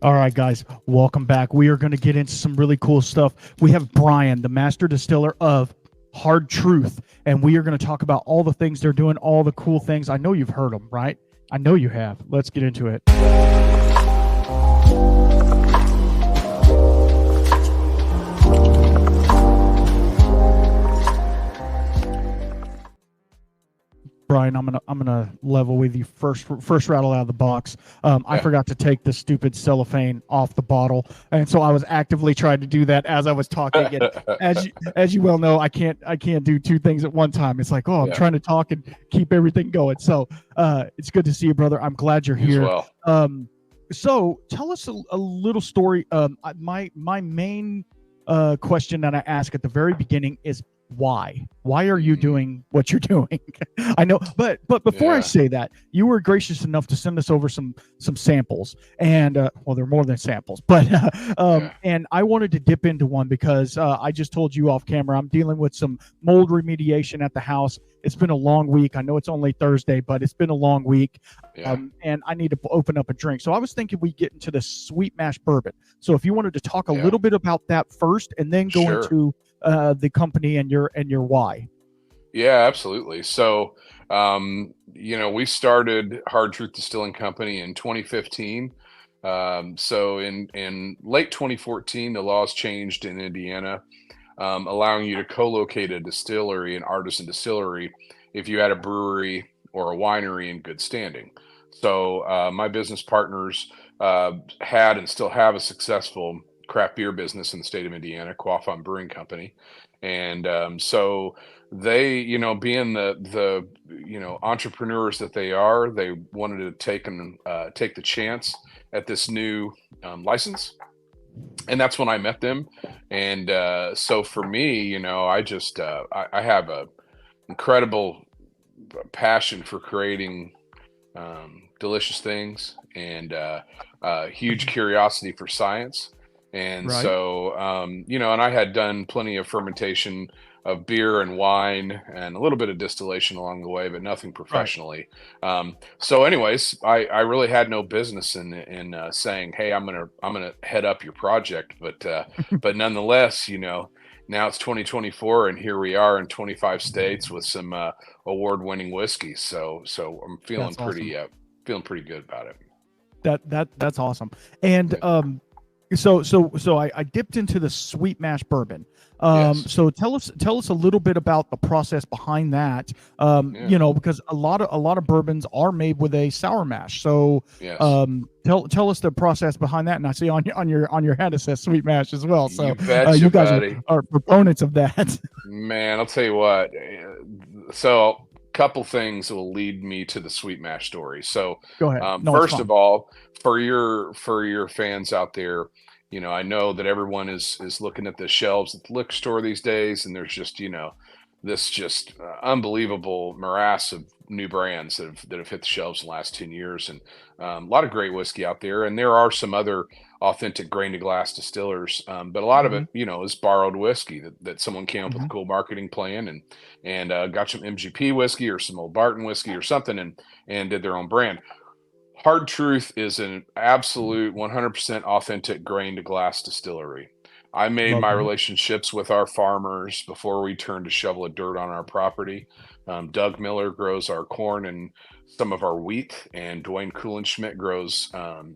All right, guys, welcome back. We are going to get into some really cool stuff. We have Bryan, the master distiller of Hard Truth, and we are going to talk about all the things they're doing, all the cool things. I know you've heard them, right? I know you have. Let's get into it. Bryan, I'm gonna level with you first rattle out of the box. I forgot to take the stupid cellophane off the bottle, and so I was actively trying to do that as I was talking. And as you well know, I can't do two things at one time. It's like, I'm trying to talk and keep everything going. So it's good to see you, brother. I'm glad you're here. You as well. So tell us a little story. My main question that I ask at the very beginning is why are you doing what you're doing? I know, but before I say that, you were gracious enough to send us over some samples, and well, they're more than samples, but and I wanted to dip into one because I just told you off camera I'm dealing with some mold remediation at the house. It's been a long week. I know it's only Thursday, but it's been a long week, and I need to open up a drink. So I was thinking we get into the sweet mash bourbon. So if you wanted to talk a little bit about that first, and then go into the company and your why. Yeah, absolutely. So, we started Hard Truth Distilling Company in 2015. So in late 2014, the laws changed in Indiana, allowing you to co-locate a distillery, an artisan distillery, if you had a brewery or a winery in good standing. So my business partners had and still have a successful craft beer business in the state of Indiana, Quaffon Brewing Company. And so they, being the entrepreneurs that they are, they wanted to take the chance at this new license. And that's when I met them. And so for me, I just I have a incredible passion for creating delicious things, and huge curiosity for science. And so, and I had done plenty of fermentation of beer and wine and a little bit of distillation along the way, but nothing professionally. So anyways, I really had no business in saying, hey, I'm gonna head up your project. But nonetheless, now it's 2024 and here we are in 25 states with some award-winning whiskey. So I'm feeling pretty good about it. That's awesome. And So I dipped into the sweet mash bourbon. So tell us a little bit about the process behind that. Because a lot of bourbons are made with a sour mash. So tell us the process behind that. And I see on your head it says sweet mash as well. So you betcha, you guys buddy. are proponents of that. Man, I'll tell you what. So couple things will lead me to the sweet mash story. So go ahead. First of all, for your fans out there, I know that everyone is looking at the shelves at the liquor store these days, and there's just this just unbelievable morass of new brands that have hit the shelves in the last 10 years, and a lot of great whiskey out there. And there are some other authentic grain to glass distillers, but a lot of it, is borrowed whiskey that someone came up with a cool marketing plan and got some MGP whiskey or some old Barton whiskey or something and did their own brand. Hard Truth is an absolute 100% authentic grain to glass distillery. I made my relationships with our farmers before we turned to shovel of dirt on our property. Doug Miller grows our corn and some of our wheat, and Dwayne Kuhlenschmidt grows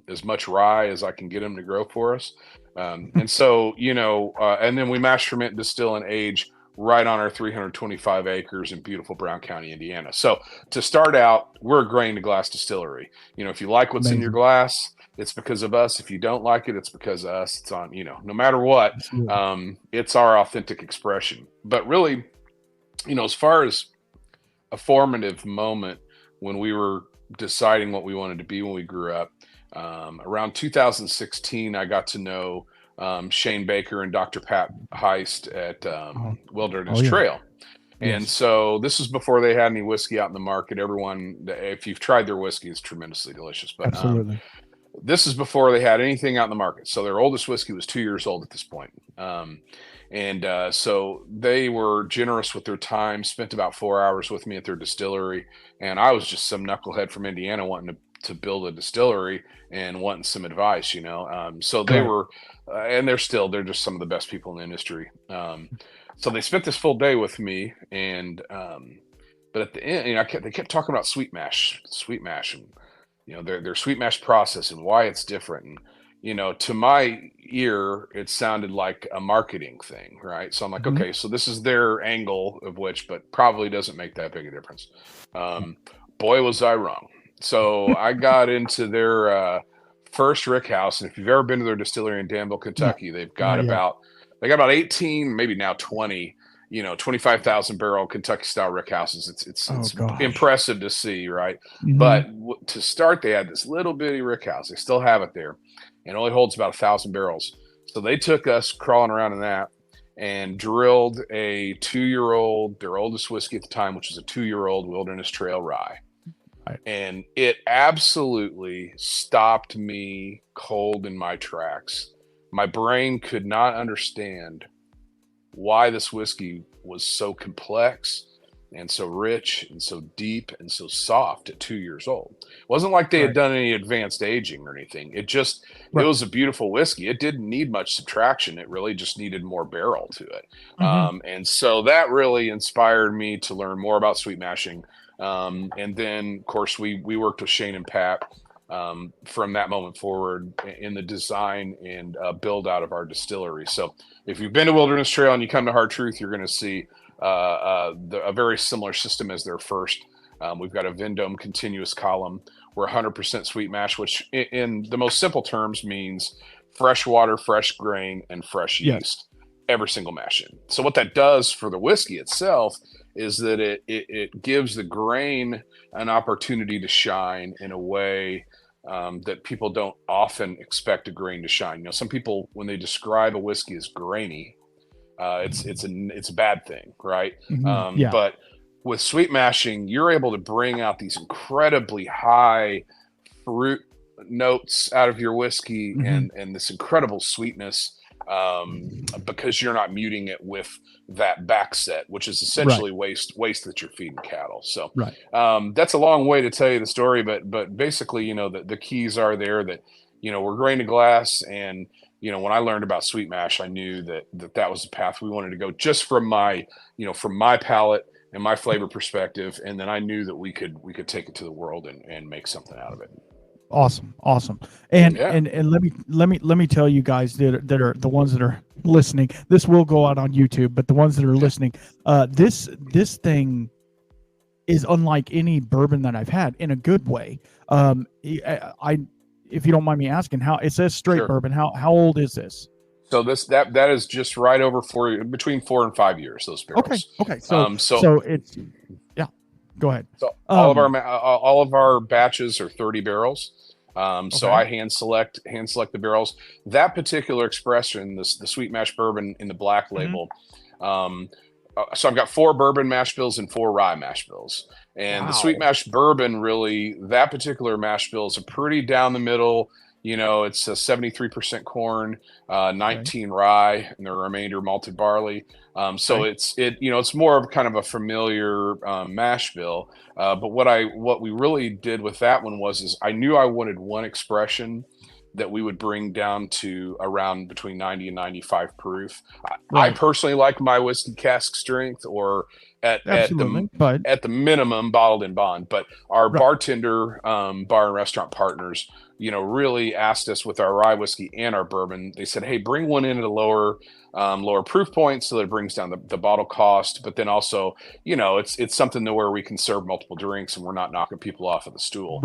as much rye as I can get him to grow for us. And so, and then we mash, ferment, distill, and age right on our 325 acres in beautiful Brown County, Indiana. So to start out, we're a grain to glass distillery. If you like what's in your glass, it's because of us. If you don't like it, it's because of us. It's on, no matter what, it's our authentic expression. But really, as far as a formative moment when we were deciding what we wanted to be when we grew up, around 2016, I got to know Shane Baker and Dr. Pat Heist at Wilderness Trail. And so this was before they had any whiskey out in the market. Everyone, if you've tried their whiskey, it's tremendously delicious. But absolutely. This is before they had anything out in the market. So their oldest whiskey was 2 years old at this point. So they were generous with their time, spent about 4 hours with me at their distillery. And I was just some knucklehead from Indiana wanting to build a distillery and wanting some advice, so they were, and they're just some of the best people in the industry. So they spent this full day with me, and but at the end, they kept talking about sweet mash, and their sweet mash process and why it's different. And to my ear, it sounded like a marketing thing, right? So I'm like, okay, so this is their angle of which, but probably doesn't make that big a difference. Boy, was I wrong. So I got into their first rick house, and if you've ever been to their distillery in Danville, Kentucky, they've got about 18, maybe now 20, 25,000 barrel Kentucky style rick houses. It's impressive to see, right? But to start, they had this little bitty rick house. They still have it there, and it only holds about 1,000 barrels. So they took us crawling around in that and drilled a 2-year-old, their oldest whiskey at the time, which was a 2-year-old Wilderness Trail rye. And it absolutely stopped me cold in my tracks. My brain could not understand why this whiskey was so complex and so rich and so deep and so soft at 2 years old. It wasn't like they had done any advanced aging or anything. It just, it was a beautiful whiskey. It didn't need much subtraction. It really just needed more barrel to it. And so that really inspired me to learn more about sweet mashing. And then, of course, we worked with Shane and Pat from that moment forward in the design and build out of our distillery. So if you've been to Wilderness Trail and you come to Hard Truth, you're going to see a very similar system as their first. We've got a Vendome continuous column. We're 100% sweet mash, which in the most simple terms means fresh water, fresh grain, and fresh yeast every single mash in. So what that does for the whiskey itself is that it gives the grain an opportunity to shine in a way that people don't often expect a grain to shine. Some people, when they describe a whiskey as grainy, it's a bad thing, right? But with sweet mashing, you're able to bring out these incredibly high fruit notes out of your whiskey and this incredible sweetness because you're not muting it with that back set, which is essentially waste that you're feeding cattle. So that's a long way to tell you the story, but basically, the keys are there that, we're grain to glass. And, when I learned about sweet mash, I knew that was the path we wanted to go just from my palate and my flavor perspective. And then I knew that we could take it to the world and make something out of it. Awesome. And let me tell you guys that are the ones that are listening, this will go out on YouTube, but the ones that are listening, this thing is unlike any bourbon that I've had in a good way. If you don't mind me asking, how it says straight bourbon, how old is this? So that is just right over between 4 and 5 years, those barrels. Okay. So it's go ahead. So all of our batches are 30 barrels. So I hand select the barrels. That particular expression, the sweet mash bourbon in the black label. So I've got 4 bourbon mash bills and 4 rye mash bills. And the sweet mash bourbon, really, that particular mash bill is a pretty down the middle. It's a 73% corn, 19 rye, and the remainder malted barley. So it's more of kind of a familiar mash bill. But what we really did with that one is I knew I wanted one expression that we would bring down to around between 90 and 95 proof. I personally like my whiskey cask strength or at the minimum bottled in bond. But our bartender, bar and restaurant partners, really asked us with our rye whiskey and our bourbon. They said, hey, bring one in at a lower proof point so that it brings down the bottle cost. But then also, it's something to where we can serve multiple drinks and we're not knocking people off of the stool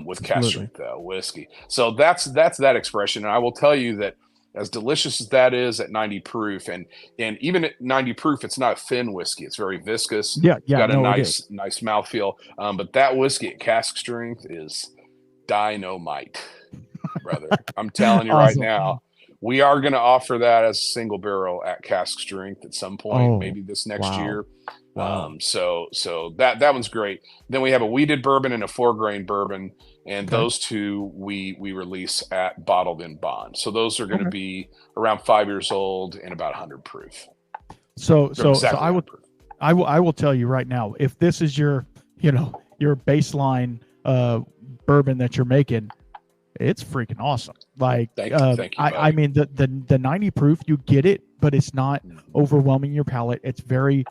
with cask strength whiskey. So that's that expression. And I will tell you that as delicious as that is at 90 proof, and even at 90 proof, it's not thin whiskey. It's very viscous. It's got a nice mouthfeel. But that whiskey at cask strength is dynamite, brother. I'm telling you right now, we are going to offer that as a single barrel at cask strength at some point, maybe this next year. So that one's great. Then we have a wheated bourbon and a 4-grain bourbon, and those two we release at bottled in bond. So those are going to be around 5 years old and about 100 proof. So I will tell you right now, if this is your baseline bourbon that you're making, it's freaking awesome. Like, Thank you, buddy. I mean, the 90 proof, you get it, but it's not overwhelming your palate. It's very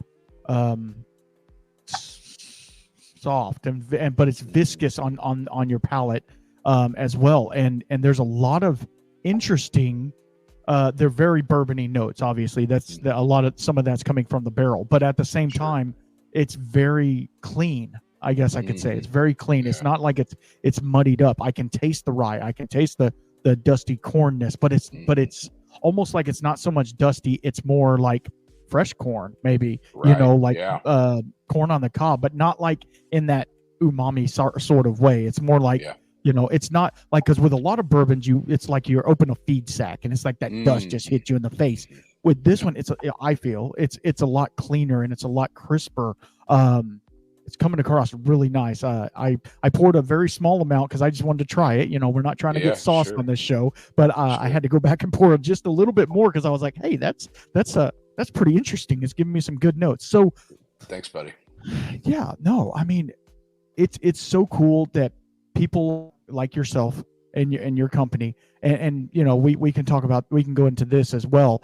soft and but it's viscous on your palate as well. And there's a lot of interesting. They're very bourbony notes. Obviously, that's some of that's coming from the barrel, but at the same time, it's very clean. I guess I could say it's very clean. Yeah. It's not like it's muddied up. I can taste the rye. I can taste the dusty cornness, but it's almost like it's not so much dusty. It's more like fresh corn, maybe, right. Corn on the cob, but not like in that umami sort of way. It's more like, it's not like, because with a lot of bourbons, it's like you're open a feed sack and it's like that dust just hit you in the face. With this one, I feel it's a lot cleaner and it's a lot crisper. It's coming across really nice. I poured a very small amount because I just wanted to try it. We're not trying to get sauce on this show, but I had to go back and pour just a little bit more because I was like, hey, that's pretty interesting. It's giving me some good notes. So thanks, buddy. Yeah, no, I mean, it's so cool that people like yourself and your company and we can go into this as well.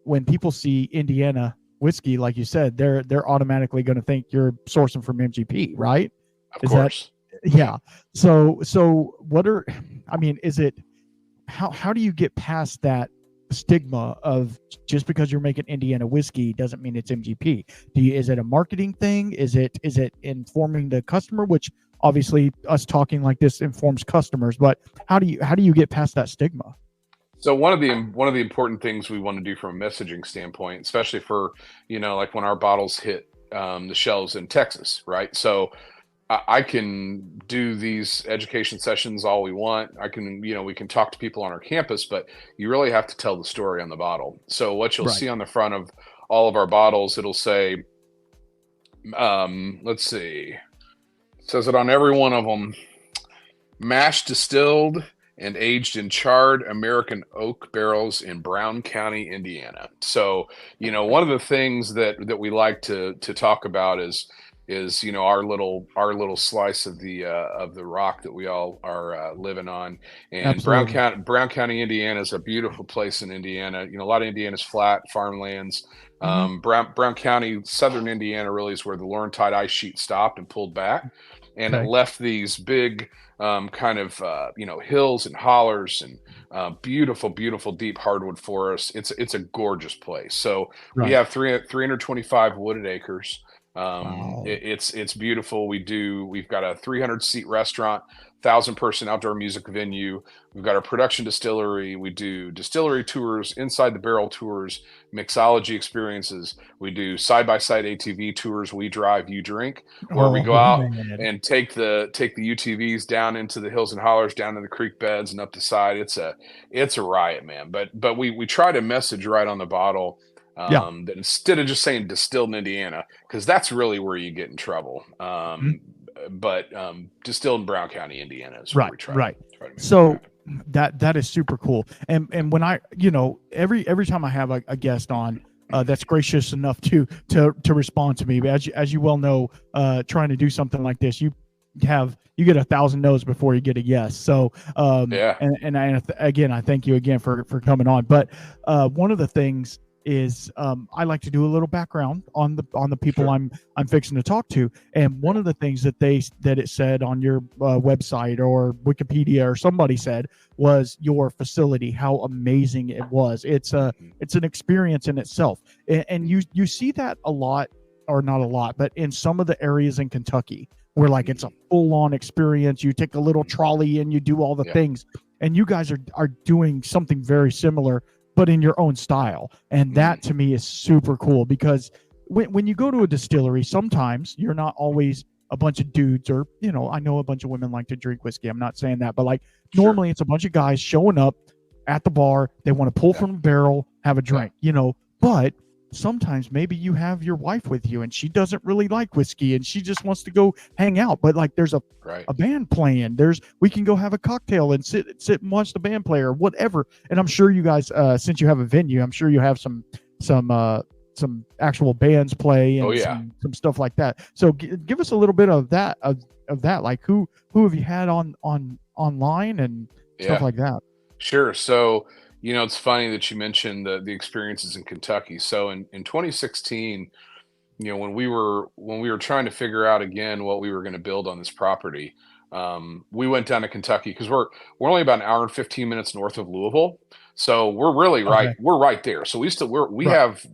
When people see Indiana whiskey, like you said, they're automatically going to think you're sourcing from MGP, right? Of course. Yeah. So is it how do you get past that stigma of just because you're making Indiana whiskey doesn't mean it's MGP? Is it a marketing thing? Is it informing the customer, which obviously us talking like this informs customers, but how do you get past that stigma? So one of the important things we want to do from a messaging standpoint, especially for, like when our bottles hit the shelves in Texas, right? So I can do these education sessions all we want. I can, we can talk to people on our campus, but you really have to tell the story on the bottle. So what you'll see on the front of all of our bottles, it'll say, let's see, it says it on every one of them, mashed, distilled, and aged in charred American oak barrels in Brown County, Indiana. So, one of the things that we like to talk about is our little slice of the rock that we all are living on. And absolutely. Brown County, Indiana is a beautiful place in Indiana. A lot of Indiana's flat farmlands. Brown County, southern Indiana, really is where the Laurentide ice sheet stopped and pulled back, and it left these big hills and hollers and beautiful deep hardwood forests. It's a gorgeous place. So we have 325 wooded acres. Wow. It's beautiful. We've got a 300 seat restaurant, 1,000-person outdoor music venue. We've got our production distillery. We do distillery tours, inside the barrel tours, mixology experiences. We do side-by-side ATV tours. We drive, you drink, where we go out and take the UTVs down into the hills and hollers, down to the creek beds and up the side. It's a riot, man. But we try to message right on the bottle. That instead of just saying distilled in Indiana, because that's really where you get in trouble. But distilled in Brown County, Indiana is where we try to make so that is super cool. And when I, every time I have a guest on that's gracious enough to respond to me, but as you well know, trying to do something like this, you get 1,000 no's before you get a yes. So and I thank you again for coming on. But one of the things is I like to do a little background on the people I'm fixing to talk to, and one of the things that it said on your website or Wikipedia or somebody said was your facility, how amazing it was. It's an experience in itself, and you see that a lot, or not a lot, but in some of the areas in Kentucky where like it's a full-on experience. You take a little trolley and you do all the things, and you guys are doing something very similar, but in your own style. And that to me is super cool, because when you go to a distillery, sometimes you're not always a bunch of dudes, or, I know a bunch of women like to drink whiskey. I'm not saying that, but like normally it's a bunch of guys showing up at the bar. They want to pull from a barrel, have a drink, but sometimes maybe you have your wife with you and she doesn't really like whiskey and she just wants to go hang out, but like there's a band playing, we can go have a cocktail and sit and watch the band play or whatever. And I'm sure you guys, since you have a venue, I'm sure you have some some actual bands play and some stuff like that. So give us a little bit of that of that. Like who have you had on online and stuff like that? Sure. So, it's funny that you mentioned the experiences in Kentucky. So in 2016, when we were trying to figure out again what we were going to build on this property, we went down to Kentucky because we're only about an hour and 15 minutes north of Louisville. So we're really we're right there. So we have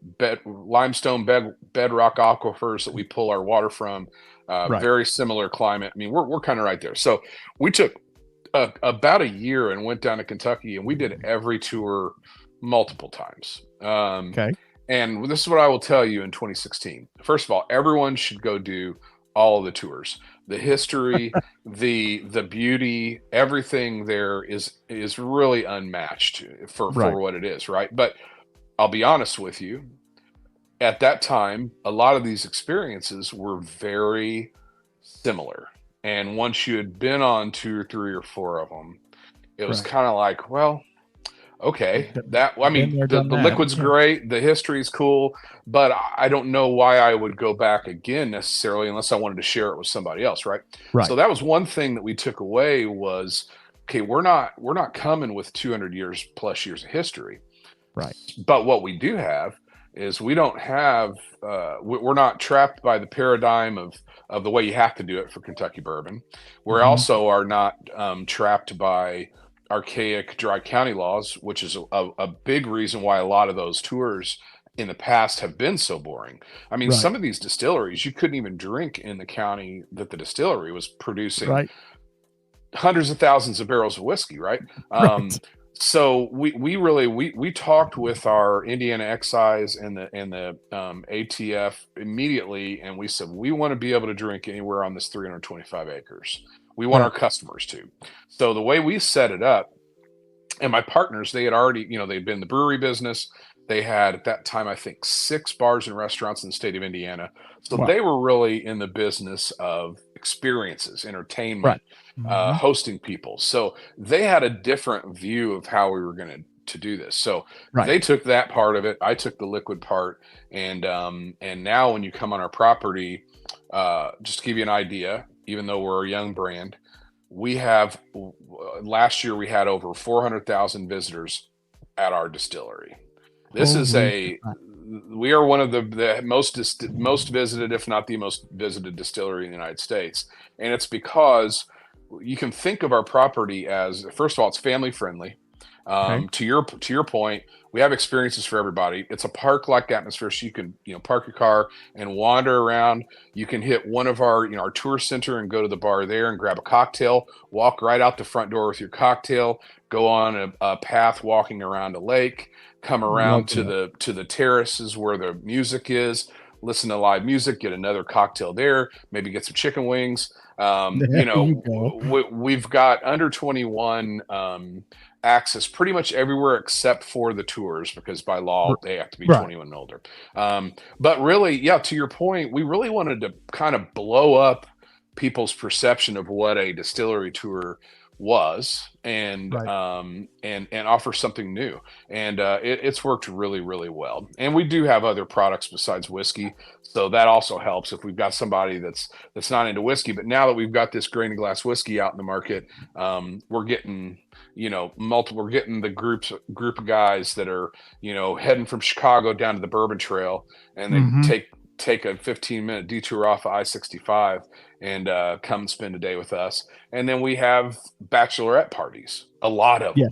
limestone bedrock aquifers that we pull our water from, very similar climate. I mean, we're kind of right there. So we took about a year and went down to Kentucky, and we did every tour multiple times. And this is what I will tell you in 2016. First of all, everyone should go do all of the tours. The history, the beauty, everything there is really unmatched for what it is, right? But I'll be honest with you, at that time, a lot of these experiences were very similar. And once you had been on 2 or 3 or 4 of them, it was kind of like, well, okay, the liquid's great, the history's cool, but I don't know why I would go back again necessarily unless I wanted to share it with somebody else, right? So that was one thing that we took away was, okay, we're not coming with 200 years plus years of history, right? But what we do have is we don't have we're not trapped by the paradigm of the way you have to do it for Kentucky bourbon. We also are not trapped by archaic dry county laws, which is a big reason why a lot of those tours in the past have been so boring. I mean, some of these distilleries you couldn't even drink in the county that the distillery was producing hundreds of thousands of barrels of whiskey, right? So we talked with our Indiana excise and the ATF immediately, and we said we want to be able to drink anywhere on this 325 acres. We want our customers to. So the way we set it up, and my partners, they had already, they'd been in the brewery business. They had at that time, I think, 6 bars and restaurants in the state of Indiana. So they were really in the business of experiences, entertainment, hosting people. So they had a different view of how we were going to do this. So they took that part of it. I took the liquid part. And now when you come on our property, just to give you an idea, even though we're a young brand, we have last year we had over 400,000 visitors at our distillery. This is we are one of the most visited, if not the most visited distillery in the United States. And it's because you can think of our property as, first of all, it's family friendly. To your point, we have experiences for everybody. It's a park-like atmosphere, so you can park your car and wander around. You can hit one of our our tour center and go to the bar there and grab a cocktail. Walk right out the front door with your cocktail. Go on a path walking around a lake. Come around to the terraces where the music is. Listen to live music. Get another cocktail there. Maybe get some chicken wings. We've got under 21 access pretty much everywhere except for the tours, because by law they have to be 21 and older. But really, to your point, we really wanted to kind of blow up people's perception of what a distillery tour was and offer something new. And it's worked really, really well. And we do have other products besides whiskey, so that also helps if we've got somebody that's not into whiskey. But now that we've got this grain and glass whiskey out in the market, we're getting we're getting the group of guys that are heading from Chicago down to the Bourbon Trail, and they take a 15-minute detour off of I-65 and come spend a day with us. And then we have bachelorette parties, a lot of them.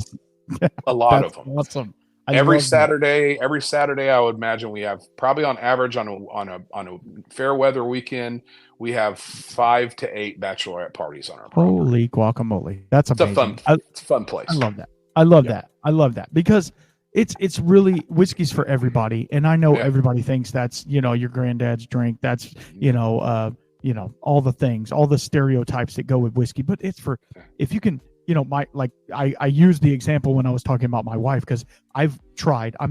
A lot of them. Awesome. Every Saturday, I would imagine we have probably on average on a fair weather weekend, we have 5 to 8 bachelorette parties on our property. Holy guacamole. That's amazing. It's a fun place. I love that. I love that because it's really, whiskey's for everybody. And I know everybody thinks that's, your granddad's drink. That's, all the things, all the stereotypes that go with whiskey, but it's for, if you can I used the example when I was talking about my wife, because I've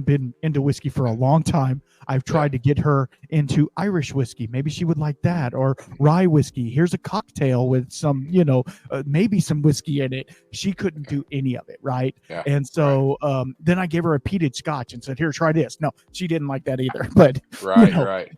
been into whiskey for a long time. I've tried to get her into Irish whiskey. Maybe she would like that, or rye whiskey. Here's a cocktail with some, maybe some whiskey in it. She couldn't do any of it. Right. Yeah. And so then I gave her a peated scotch and said, here, try this. No, she didn't like that either. But right.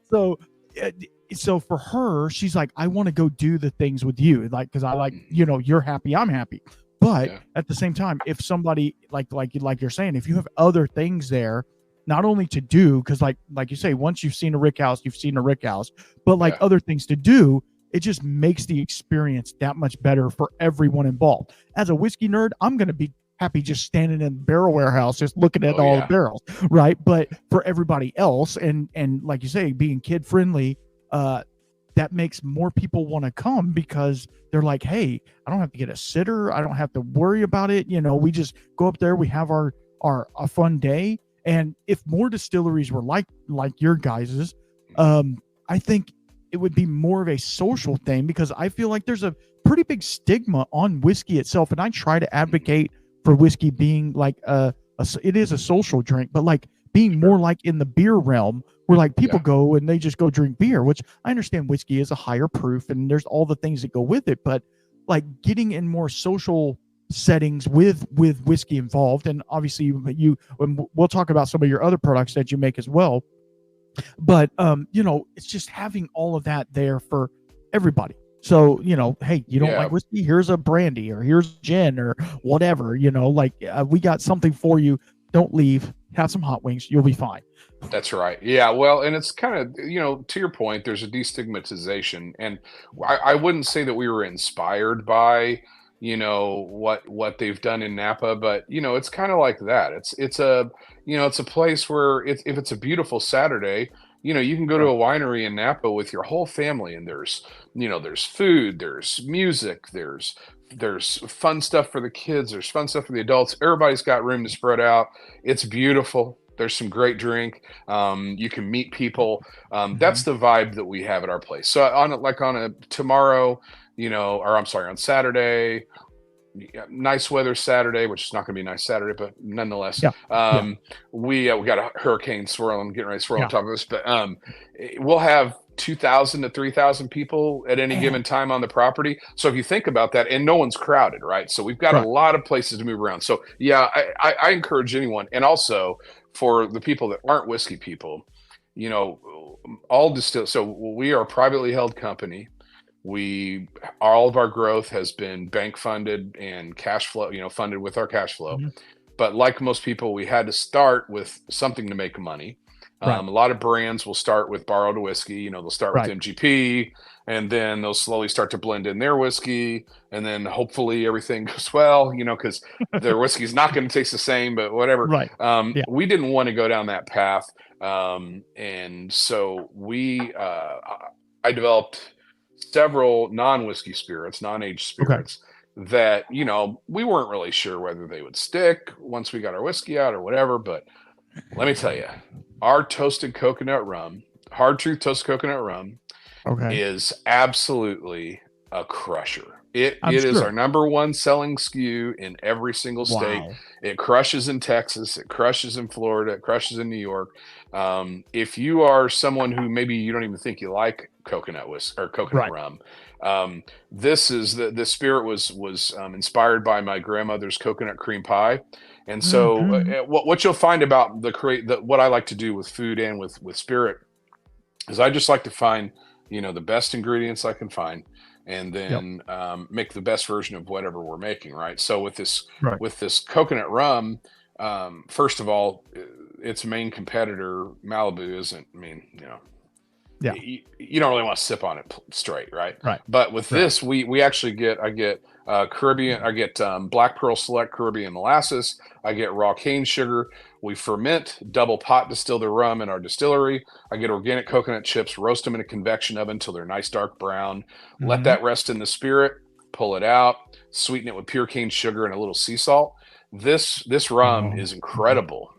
So for her, she's like, I want to go do the things with you, like, because I like, you're happy, I'm happy. But at the same time, if somebody like you're saying, if you have other things there, not only to do, because like you say, once you've seen a rick house, you've seen a rick house, but like other things to do, it just makes the experience that much better for everyone involved. As a whiskey nerd, I'm going to be happy just standing in the barrel warehouse, just looking at all the barrels, right? But for everybody else, and like you say, being kid friendly, that makes more people want to come, because they're like, hey, I don't have to get a sitter, I don't have to worry about it. We just go up there, we have our a fun day. And if more distilleries were like your guys's, I think it would be more of a social thing, because I feel like there's a pretty big stigma on whiskey itself. And I try to advocate for whiskey being like it is a social drink, but like being more like in the beer realm, where like people go and they just go drink beer, which I understand whiskey is a higher proof and there's all the things that go with it, but like getting in more social settings with whiskey involved. And obviously we'll talk about some of your other products that you make as well, but it's just having all of that there for everybody. So, hey, you don't like whiskey, here's a brandy, or here's gin, or whatever, we got something for you. Don't leave, have some hot wings, you'll be fine. That's right. Yeah. Well, and it's kind of, to your point, there's a destigmatization, and I wouldn't say that we were inspired by, what they've done in Napa, but it's kind of like that. It's a place where if it's a beautiful Saturday, you can go to a winery in Napa with your whole family, and there's food, there's music, there's fun stuff for the kids, there's fun stuff for the adults. Everybody's got room to spread out. It's beautiful. There's some great drink. You can meet people. That's the vibe that we have at our place. So on a tomorrow, on Saturday, nice weather Saturday, which is not going to be a nice Saturday, but nonetheless, we got a hurricane swirling, getting ready to swirl on top of us. But we'll have 2,000 to 3,000 people at any given time on the property. So if you think about that, and no one's crowded, right? So we've got a lot of places to move around. So I encourage anyone, and also for the people that aren't whiskey people, so we are a privately held company. All of our growth has been bank funded and cash flow, funded with our cash flow. But like most people, we had to start with something to make money. A lot of brands will start with borrowed whiskey. They'll start with MGP, and then they'll slowly start to blend in their whiskey, and then hopefully everything goes well, because their whiskey is not going to taste the same, but whatever. We didn't want to go down that path, and so I developed several non-whiskey spirits, non-aged spirits that we weren't really sure whether they would stick once we got our whiskey out or whatever. But let me tell you, our toasted coconut rum, Hard Truth toasted coconut rum, is absolutely a crusher. It is our number one selling SKU in every single state. It crushes in Texas, it crushes in Florida, it crushes in New York. If you are someone who maybe you don't even think you like coconut whiskey or coconut rum, this is the spirit was inspired by my grandmother's coconut cream pie. And so what you'll find about what I like to do with food and with spirit is I just like to find, the best ingredients I can find, and then make the best version of whatever we're making. Right. So with this coconut rum, first of all, its main competitor, Malibu, isn't, you don't really want to sip on it straight. Right. But with this, I get Caribbean, I get Black Pearl Select Caribbean molasses. I get raw cane sugar. We ferment, double pot distill the rum in our distillery. I get organic coconut chips, roast them in a convection oven until they're nice dark brown. Let that rest in the spirit, pull it out, sweeten it with pure cane sugar and a little sea salt. This rum is incredible.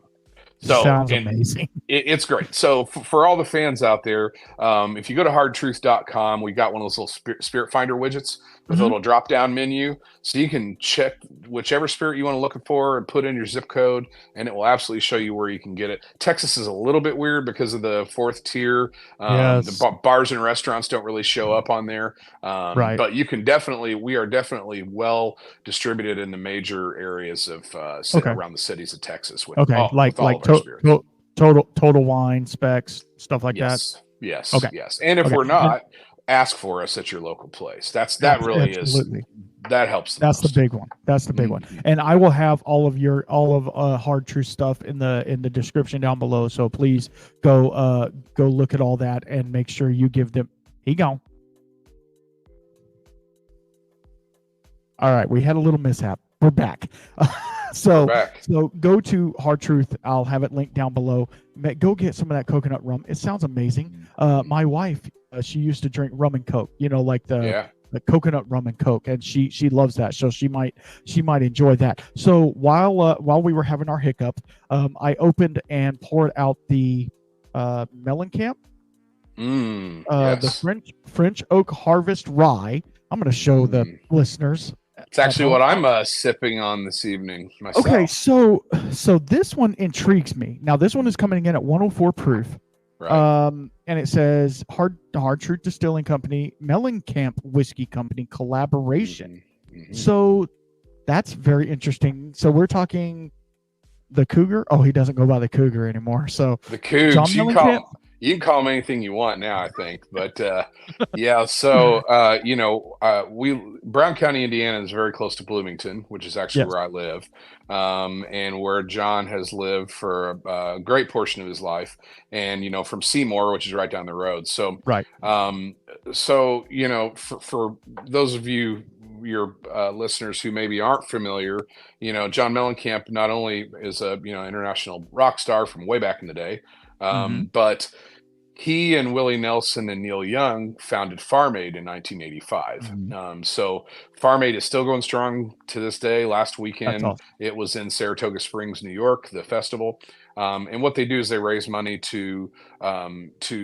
So sounds amazing. It's great. So for all the fans out there, if you go to hardtruth.com, we got one of those little spirit finder widgets. with a little drop down menu. So you can check whichever spirit you want to look for and put in your zip code, and it will absolutely show you where you can get it. Texas is a little bit weird because of the fourth tier. The bars and restaurants don't really show up on there. Right. But you can we are definitely well distributed in the major areas of around the cities of Texas with all of our spirits. Total Wine, Specs, stuff like that. Yes. And if we're not, ask for us at your local place. That helps. That's the big one. That's the big one. And I will have all of Hard Truth stuff in the description down below. So please go look at all that and make sure you give them. He gone. All right, we had a little mishap. We're back. So go to Hard Truth. I'll have it linked down below. Go get some of that coconut rum. It sounds amazing. My wife, she used to drink rum and Coke, like the coconut rum and Coke, and she loves that. So she might enjoy that. So while we were having our hiccup, I opened and poured out the Mellencamp, the French Oak Harvest Rye. I'm going to show the listeners. It's actually what I'm sipping on this evening myself. Okay, so this one intrigues me. Now, this one is coming in at 104 proof. Right. And it says Hard Truth Distilling Company, Mellencamp Whiskey Company collaboration. So that's very interesting. So we're talking the Cougar. Oh, he doesn't go by the Cougar anymore. So the Cougar. You can call them anything you want now, I think. But so Brown County, Indiana is very close to Bloomington, which is actually where I live, and where John has lived for a great portion of his life, and from Seymour, which is right down the road. So for those of you, your listeners who maybe aren't familiar, John Mellencamp not only is a international rock star from way back in the day, but he and Willie Nelson and Neil Young founded Farm Aid in 1985. So Farm Aid is still going strong to this day. Last weekend, it was in Saratoga Springs, New York, the festival. And what they do is they raise money to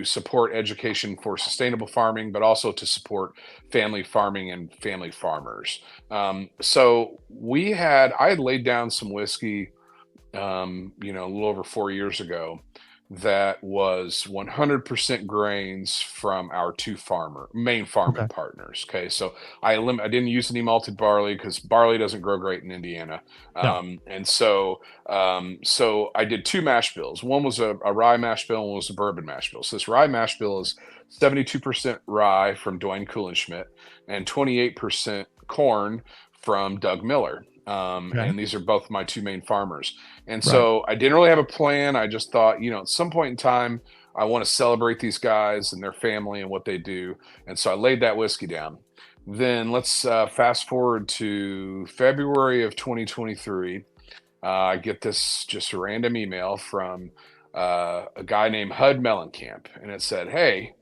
support education for sustainable farming, but also to support family farming and family farmers. So I had laid down some whiskey, a little over 4 years ago, that was 100% grains from our two main farming partners. Okay. So I didn't use any malted barley because barley doesn't grow great in Indiana. And so I did two mash bills. One was a rye mash bill and one was a bourbon mash bill. So this rye mash bill is 72% rye from Dwayne Kuhlenschmidt and 28% corn from Doug Miller. And these are both my two main farmers. And so I didn't really have a plan. I just thought, at some point in time, I want to celebrate these guys and their family and what they do. And so I laid that whiskey down. Then let's fast forward to February of 2023. I get this just a random email from a guy named Hud Mellencamp. And it said, "Hey,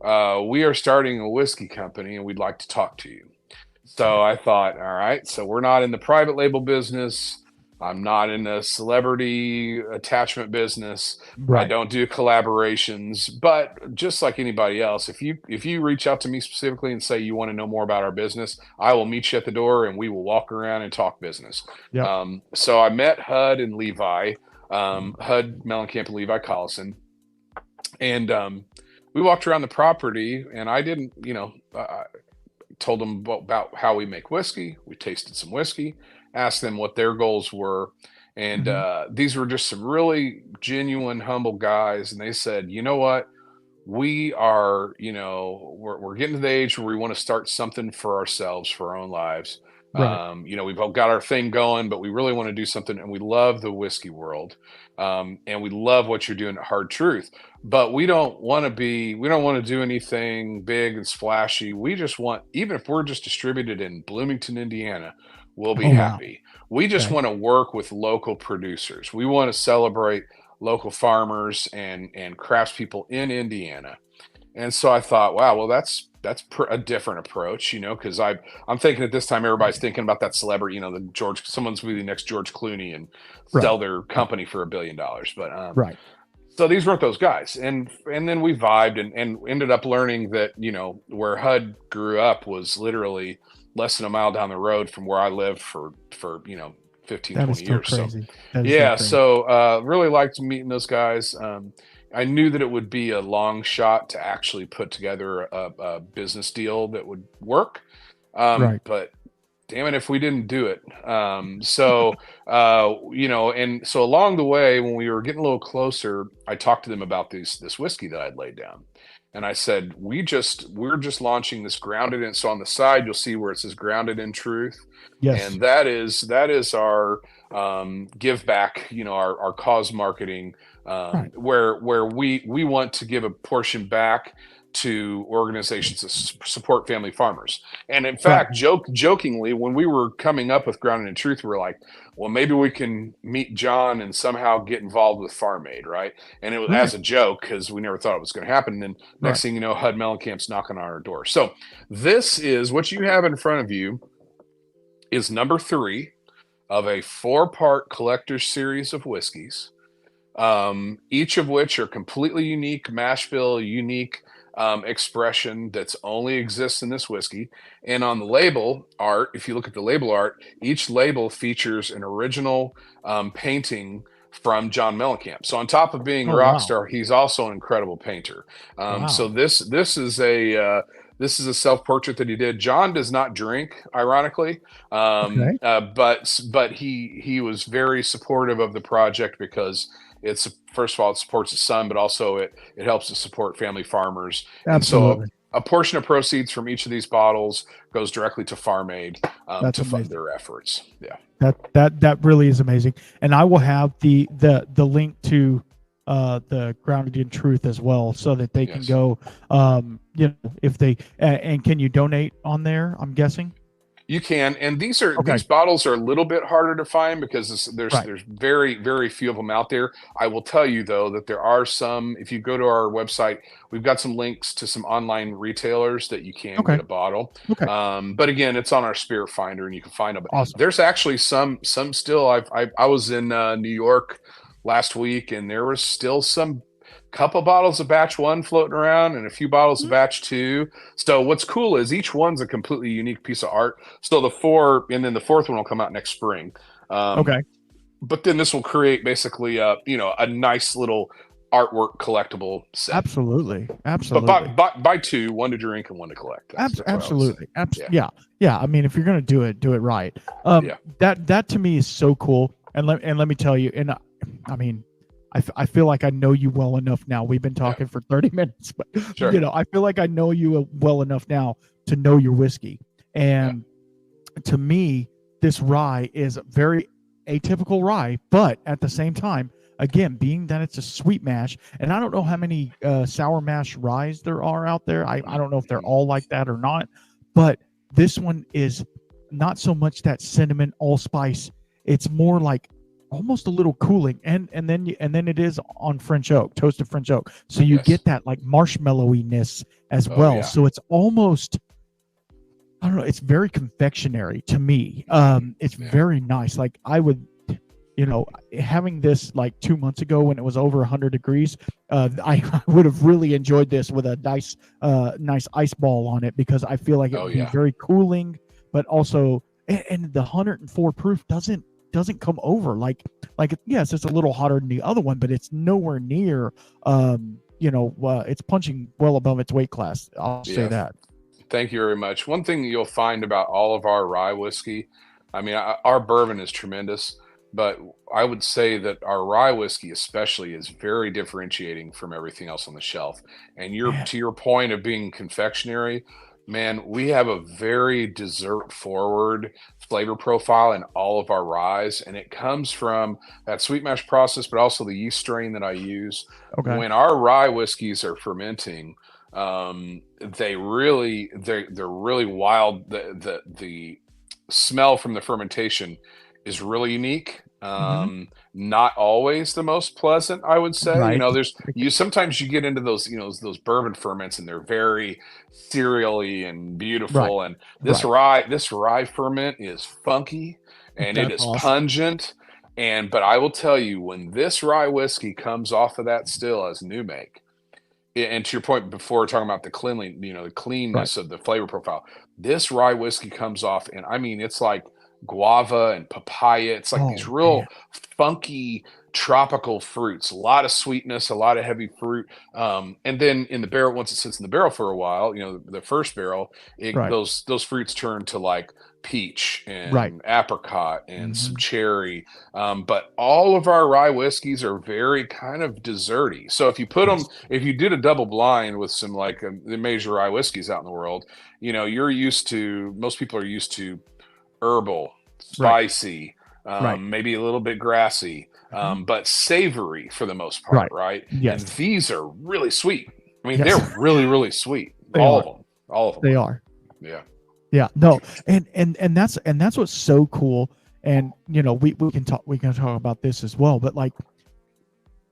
we are starting a whiskey company and we'd like to talk to you." So I thought, all right, so we're not in the private label business. I'm not in the celebrity attachment business. I don't do collaborations, but just like anybody else, if you reach out to me specifically and say you want to know more about our business, I will meet you at the door and we will walk around and talk business. So I met Hud and Levi, Hud Mellencamp and Levi Collison, and we walked around the property, and I didn't, told them about how we make whiskey. We tasted some whiskey, asked them what their goals were. And these were just some really genuine, humble guys. And they said, "You know what? We are, we're getting to the age where we want to start something for ourselves, for our own lives. We've all got our thing going, but we really want to do something. And we love the whiskey world. And we love what you're doing at Hard Truth, but we don't want to do anything big and splashy. We just want, even if we're just distributed in Bloomington, Indiana, we'll be happy. We just want to work with local producers. We want to celebrate local farmers and craftspeople in Indiana." And so I thought, wow, well, that's a different approach, because I'm thinking at this time, everybody's thinking about that celebrity, someone's going to be the next George Clooney and sell their company for $1 billion. But, so these weren't those guys. And then we vibed and ended up learning that, where Hud grew up was literally less than a mile down the road from where I live for 15, That is 20 so years. So crazy. That is so yeah, crazy. so really liked meeting those guys. I knew that it would be a long shot to actually put together a business deal that would work. Right. But damn it if we didn't do it. And so along the way, when we were getting a little closer, I talked to them about this whiskey that I'd laid down. And I said, we're just launching this grounded in. So on the side, you'll see where it says grounded in truth. Yes. And that is our give back, our cause marketing, Right. where we want to give a portion back to organizations that support family farmers. And in Right. fact, jokingly, when we were coming up with Grounded in Truth, we were like, well, maybe we can meet John and somehow get involved with Farm Aid, right? And it was Right. as a joke because we never thought it was going to happen. And then next Right. thing you know, HUD Mellencamp's knocking on our door. So this is what you have in front of you is number 3 of a 4-part collector's series of whiskeys, each of which are completely unique mash bill, unique expression that's only exists in this whiskey. And on the label art, if you look at the label art, each label features an original painting from John Mellencamp. So on top of being a Oh, rock wow. star, he's also an incredible painter. So Wow. this is a self-portrait that he did. John does not drink, ironically, Okay. but he was very supportive of the project because it's first of all it supports his son, but also it helps to support family farmers. And so Absolutely. a portion of proceeds from each of these bottles goes directly to Farm Aid That's to fund amazing. their efforts. Yeah. That really is amazing. And I will have the link to the Grounded in Truth as well, so that they can Yes. go, if they and can you donate on there, I'm guessing? You can, and these Okay. bottles are a little bit harder to find because Right. there's very very few of them out there. I will tell you though that there are some. If you go to our website, we've got some links to some online retailers that you can Okay. get a bottle. Okay. But again, it's on our Spirit Finder, and you can find them. Awesome. There's actually some still. I was in New York last week, and there was still some couple bottles of batch 1 floating around and a few bottles of batch 2. So what's cool is each one's a completely unique piece of art. So the 4, and then the 4th one will come out next spring. Okay. But then this will create basically a nice little artwork collectible set. Absolutely. But Absolutely. buy 2, 1 to drink and 1 to collect. That's what I would say. Absolutely. Yeah. Yeah. Yeah. I mean, if you're gonna do it right. Yeah. That to me is so cool. And let me tell you. And I mean, I feel like I know you well enough now. We've been talking for 30 minutes, but Sure. I feel like I know you well enough now to know your whiskey. And to me, this rye is a very atypical rye, but at the same time, again, being that it's a sweet mash, and I don't know how many sour mash ryes there are out there. I don't know if they're all like that or not, but this one is not so much that cinnamon allspice. It's more like almost a little cooling, and then it is on French oak, toasted French oak, so you Yes. get that like marshmallowiness as Oh, well. yeah. So it's almost, I don't know, it's very confectionery to me. It's Yeah. very nice. Like I would, having this like 2 months ago when it was over 100 degrees, I would have really enjoyed this with a nice ice ball on it, because I feel like it Oh, would yeah. be very cooling, but also, and the 104 proof doesn't come over like yes, it's a little hotter than the other one, but it's nowhere near, it's punching well above its weight class. I'll say Yeah. that. Thank you very much. One thing you'll find about all of our rye whiskey, I mean, our bourbon is tremendous, but I would say that our rye whiskey especially is very differentiating from everything else on the shelf. And Man. to your point of being confectionery, man, we have a very dessert forward flavor profile in all of our ryes, and it comes from that sweet mash process, but also the yeast strain that I use. Okay. When our rye whiskeys are fermenting, they're really wild. The smell from the fermentation is really unique. Not always the most pleasant, I would say. Right. There's sometimes you get into those, those bourbon ferments, and they're very cereally and beautiful. And this rye ferment is funky, and it That's is awesome. pungent. But I will tell you, when this rye whiskey comes off of that still as new make, and to your point before, talking about the cleanness of the flavor profile, This rye whiskey comes off, and I mean, it's like guava and papaya. It's like these Oh man. real funky tropical fruits, a lot of sweetness, a lot of heavy fruit. And then in the barrel, once it sits in the barrel for a while, the first barrel, Right. those fruits turn to like peach Right. and apricot and some Hmm. cherry. But all of our rye whiskeys are very kind of desserty. So Yes. if you did a double blind with some like the major rye whiskeys out in the world, most people are used to herbal, Right. spicy, Right. maybe a little bit grassy, Mhm. but savory for the most part, Right. right? And Yes. these are really sweet. I mean, Yes. they're really, really sweet. They are. All of them They are. are. Yeah. Yeah. No. And that's what's so cool. And we can talk about this as well. But like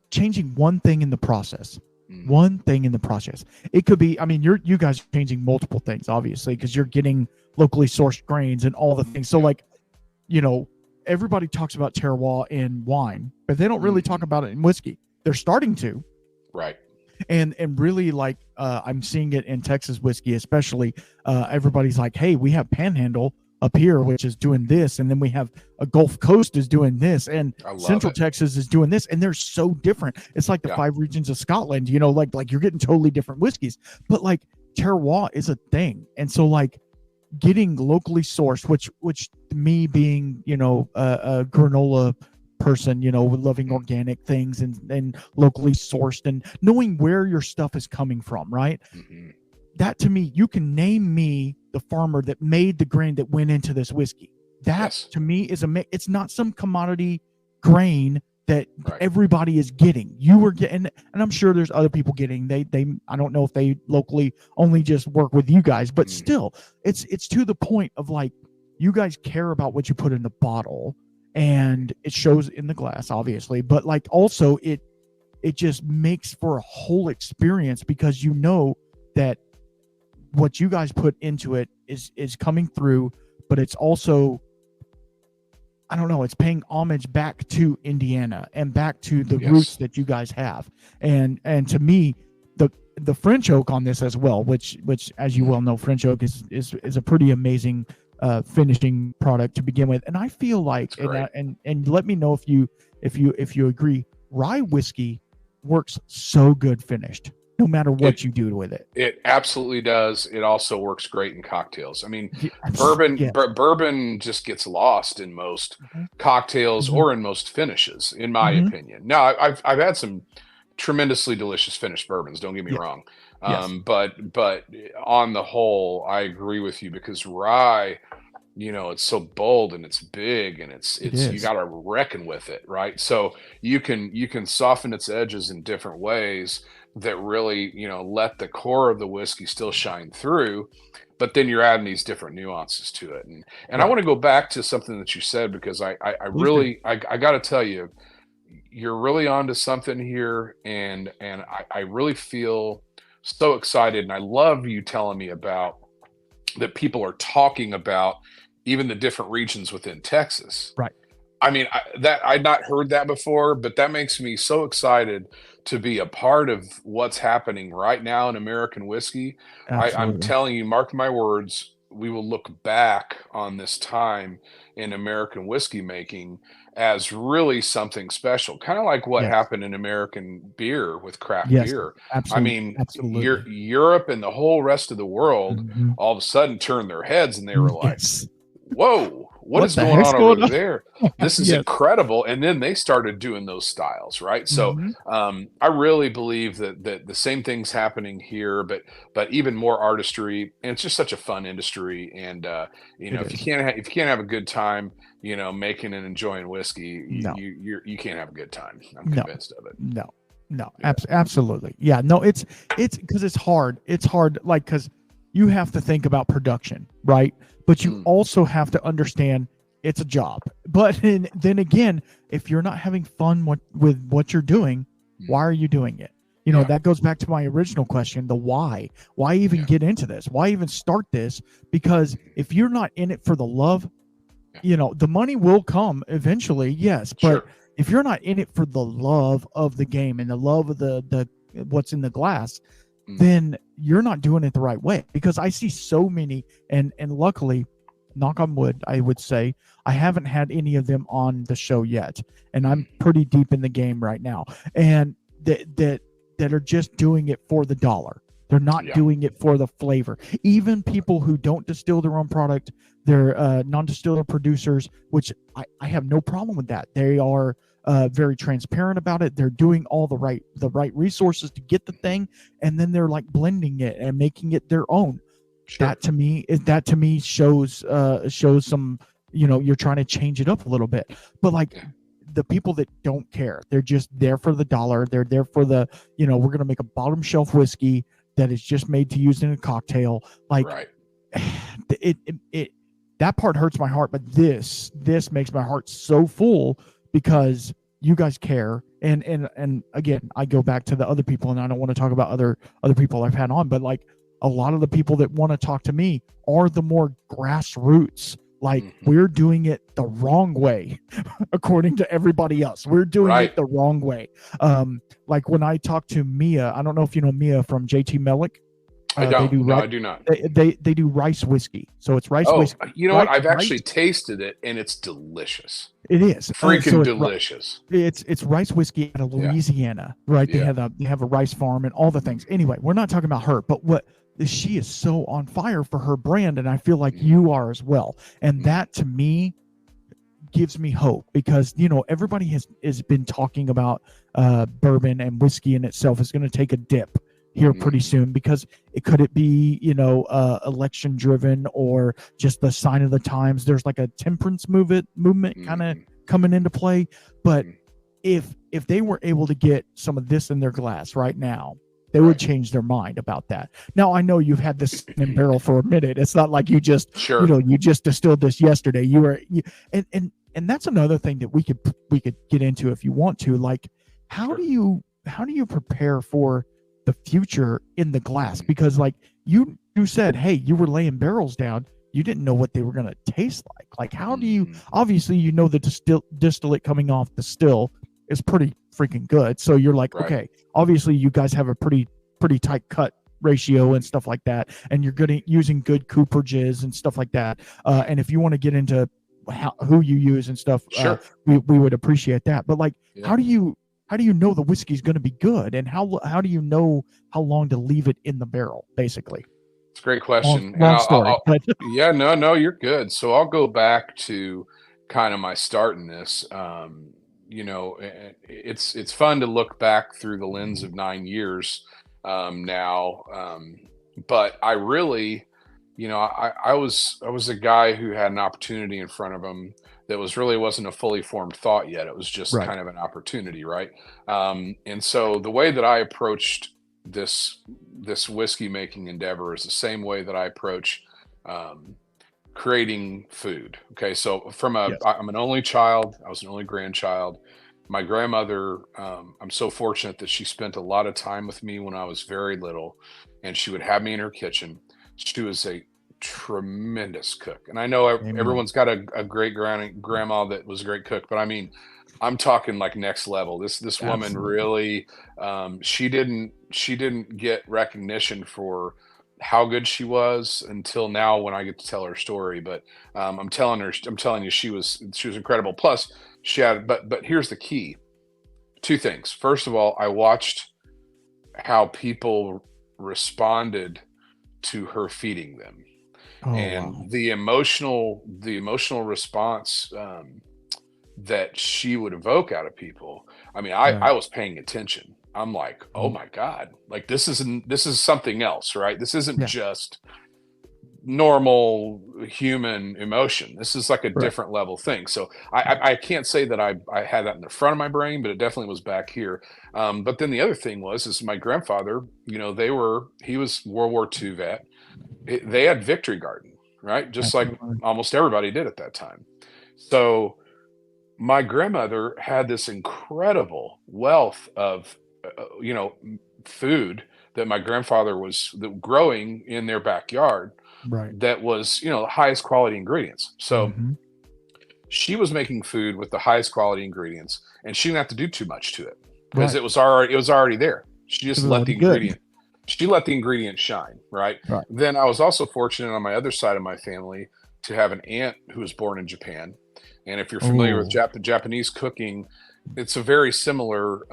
changing one thing in the process. Mhm. One thing in the process. It could be, I mean, you guys are changing multiple things, obviously, because you're getting locally sourced grains and all the things. So like, everybody talks about terroir in wine, but they don't really talk about it in whiskey. They're starting to. Right. And really, like, I'm seeing it in Texas whiskey, especially. Everybody's like, hey, we have Panhandle up here, which is doing this, and then we have a Gulf Coast is doing this, and I love Central it. Texas is doing this, and they're so different. It's like the Yeah. 5 regions of Scotland, like you're getting totally different whiskeys, but like terroir is a thing. And so like getting locally sourced, which me being, a granola person, loving organic things and locally sourced and knowing where your stuff is coming from, right? Mhm. That to me, you can name me the farmer that made the grain that went into this whiskey. That Yes. to me is it's not some commodity grain that Right. everybody is getting. You were getting, and I'm sure there's other people getting. They I don't know if they locally only just work with you guys, but still, it's to the point of like you guys care about what you put in the bottle, and it shows in the glass, obviously, but like also it just makes for a whole experience because you know that what you guys put into it is coming through, but it's also, I don't know, it's paying homage back to Indiana and back to the roots that you guys have. And to me, the French oak on this as well, which as you well know, French oak is a pretty amazing finishing product to begin with. And I feel like, and let me know if you agree, rye whiskey works so good finished, no matter what you do with it. It absolutely does. It also works great in cocktails. I mean, Yeah. bourbon just gets lost in most cocktails or in most finishes, in my opinion. Now, I've had some tremendously delicious finished bourbons. Don't get me wrong. But on the whole, I agree with you because rye, it's so bold and it's big and it's you got to reckon with it, right? So you can soften its edges in different ways that really, let the core of the whiskey still shine through, but then you're adding these different nuances to it. And I want to go back to something that you said because I really got to tell you, you're really onto something here, and I really feel so excited, and I love you telling me about that people are talking about even the different regions within Texas. Right. I mean, I'd not heard that before, but that makes me so excited to be a part of what's happening right now in American whiskey. I'm telling you, mark my words, we will look back on this time in American whiskey making as really something special, kind of like what happened in American beer with craft beer. Absolutely. I mean, Absolutely. Europe and the whole rest of the world all of a sudden turned their heads and they were like, whoa, what is going on over there? This is incredible. And then they started doing those styles, right? So I really believe that the same thing's happening here, but even more artistry. And it's just such a fun industry. And if you can't have a good time, making and enjoying whiskey, you can't have a good time. I'm convinced of it. No, absolutely. Yeah, no, it's because it's hard. It's hard, like, because you have to think about production, right? But you also have to understand it's a job. But then again, if you're not having fun with what you're doing, why are you doing it? That goes back to my original question, the why. Why even get into this? Why even start this? Because if you're not in it for the love, the money will come eventually, yes. But if you're not in it for the love of the game and the love of the what's in the glass, then you're not doing it the right way. Because I see so many, and luckily, knock on wood, I would say, I haven't had any of them on the show yet, and I'm pretty deep in the game right now, and that are just doing it for the dollar. They're not doing it for the flavor. Even people who don't distill their own product, they're non-distiller producers, which I have no problem with that. They are very transparent about it. They're doing all the right resources to get the thing, and then they're like blending it and making it their own. Sure. That to me shows some, you're trying to change it up a little bit. But like the people that don't care, they're just there for the dollar. They're there for the, we're going to make a bottom shelf whiskey that is just made to use in a cocktail. Like it that part hurts my heart, but this makes my heart so full because you guys care. And again, I go back to the other people, and I don't want to talk about other people I've had on, but like a lot of the people that want to talk to me are the more grassroots. Like we're doing it the wrong way, according to everybody else. We're doing it the wrong way. Like when I talk to Mia, I don't know if you know Mia from JT Melik. I don't. I do not. They do rice whiskey, so it's rice whiskey. You know what? I've actually tasted it, and it's delicious. It is freaking delicious. It's rice whiskey out of Louisiana, right? They have a rice farm and all the things. Anyway, we're not talking about her, but she is so on fire for her brand, and I feel like you are as well. And that to me gives me hope, because everybody has been talking about bourbon and whiskey in itself is going to take a dip here pretty soon, because it could be election driven or just the sign of the times. There's like a temperance movement kind of coming into play. But if they were able to get some of this in their glass right now, they would change their mind about that. Now, I know you've had this in barrel for a minute. It's not like you just you just distilled this yesterday. And that's another thing that we could get into if you want to. Like, how do you prepare for the future in the glass? Because like you said, hey, you were laying barrels down, you didn't know what they were going to taste like. Like, how do you, obviously the distillate coming off the still is pretty freaking good, so you're like, okay, obviously you guys have a pretty tight cut ratio and stuff like that, and you're good at using good cooperages and stuff like that, and if you want to get into who you use and stuff, we would appreciate that. But like, how do you know the whiskey's going to be good, and how do you know how long to leave it in the barrel, basically? It's a great question. Long story. No, you're good. So I'll go back to kind of my start in this. It's fun to look back through the lens of 9 years now. But I really, I was a guy who had an opportunity in front of him that wasn't a fully formed thought yet. It was just kind of an opportunity, right? And so the way that I approached this whiskey making endeavor is the same way that I approach creating food. Okay, so I'm an only child. I was an only grandchild. My grandmother, I'm so fortunate that she spent a lot of time with me when I was very little, and she would have me in her kitchen. She was a tremendous cook, and I know everyone's got a great grandma that was a great cook, but I mean, I'm talking like next level. This woman really, she didn't get recognition for how good she was until now when I get to tell her story. But I'm telling you, she was incredible. Plus, she had, but here's the key: 2 things. First of all, I watched how people responded to her feeding them. The emotional response that she would evoke out of people. I mean, I was paying attention. I'm like, oh my God, like this is something else, right? This isn't just normal human emotion. This is like a different level thing. So I can't say that I had that in the front of my brain, but it definitely was back here. But then the other thing is my grandfather, he was World War II vet. They had Victory Garden, right? Just like almost everybody did at that time. So my grandmother had this incredible wealth of, food that my grandfather was growing in their backyard, that was, the highest quality ingredients. So she was making food with the highest quality ingredients, and she didn't have to do too much to it because it was already there. She just let the ingredient. she let the ingredients shine, right? Right. Then I was also fortunate on my other side of my family to have an aunt who was born in Japan. And if you're familiar with Oh, Japanese cooking, it's a very similar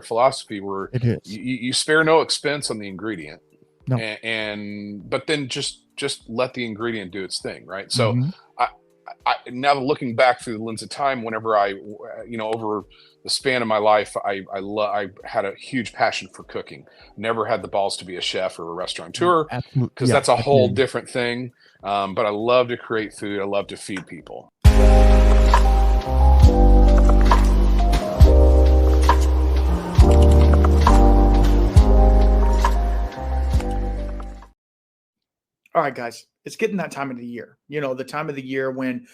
philosophy where it is. you spare no expense on the ingredient, No. and but then just let the ingredient do its thing, right? So Hmm. I, now looking back through the lens of time, whenever I, over the span of my life, I had a huge passion for cooking. Never had the balls to be a chef or a restaurateur Absolutely. because Yeah, that's a I hear whole you. different thing. But I love to create food. I love to feed people. All right, guys, it's getting that time of the year. The time of the year when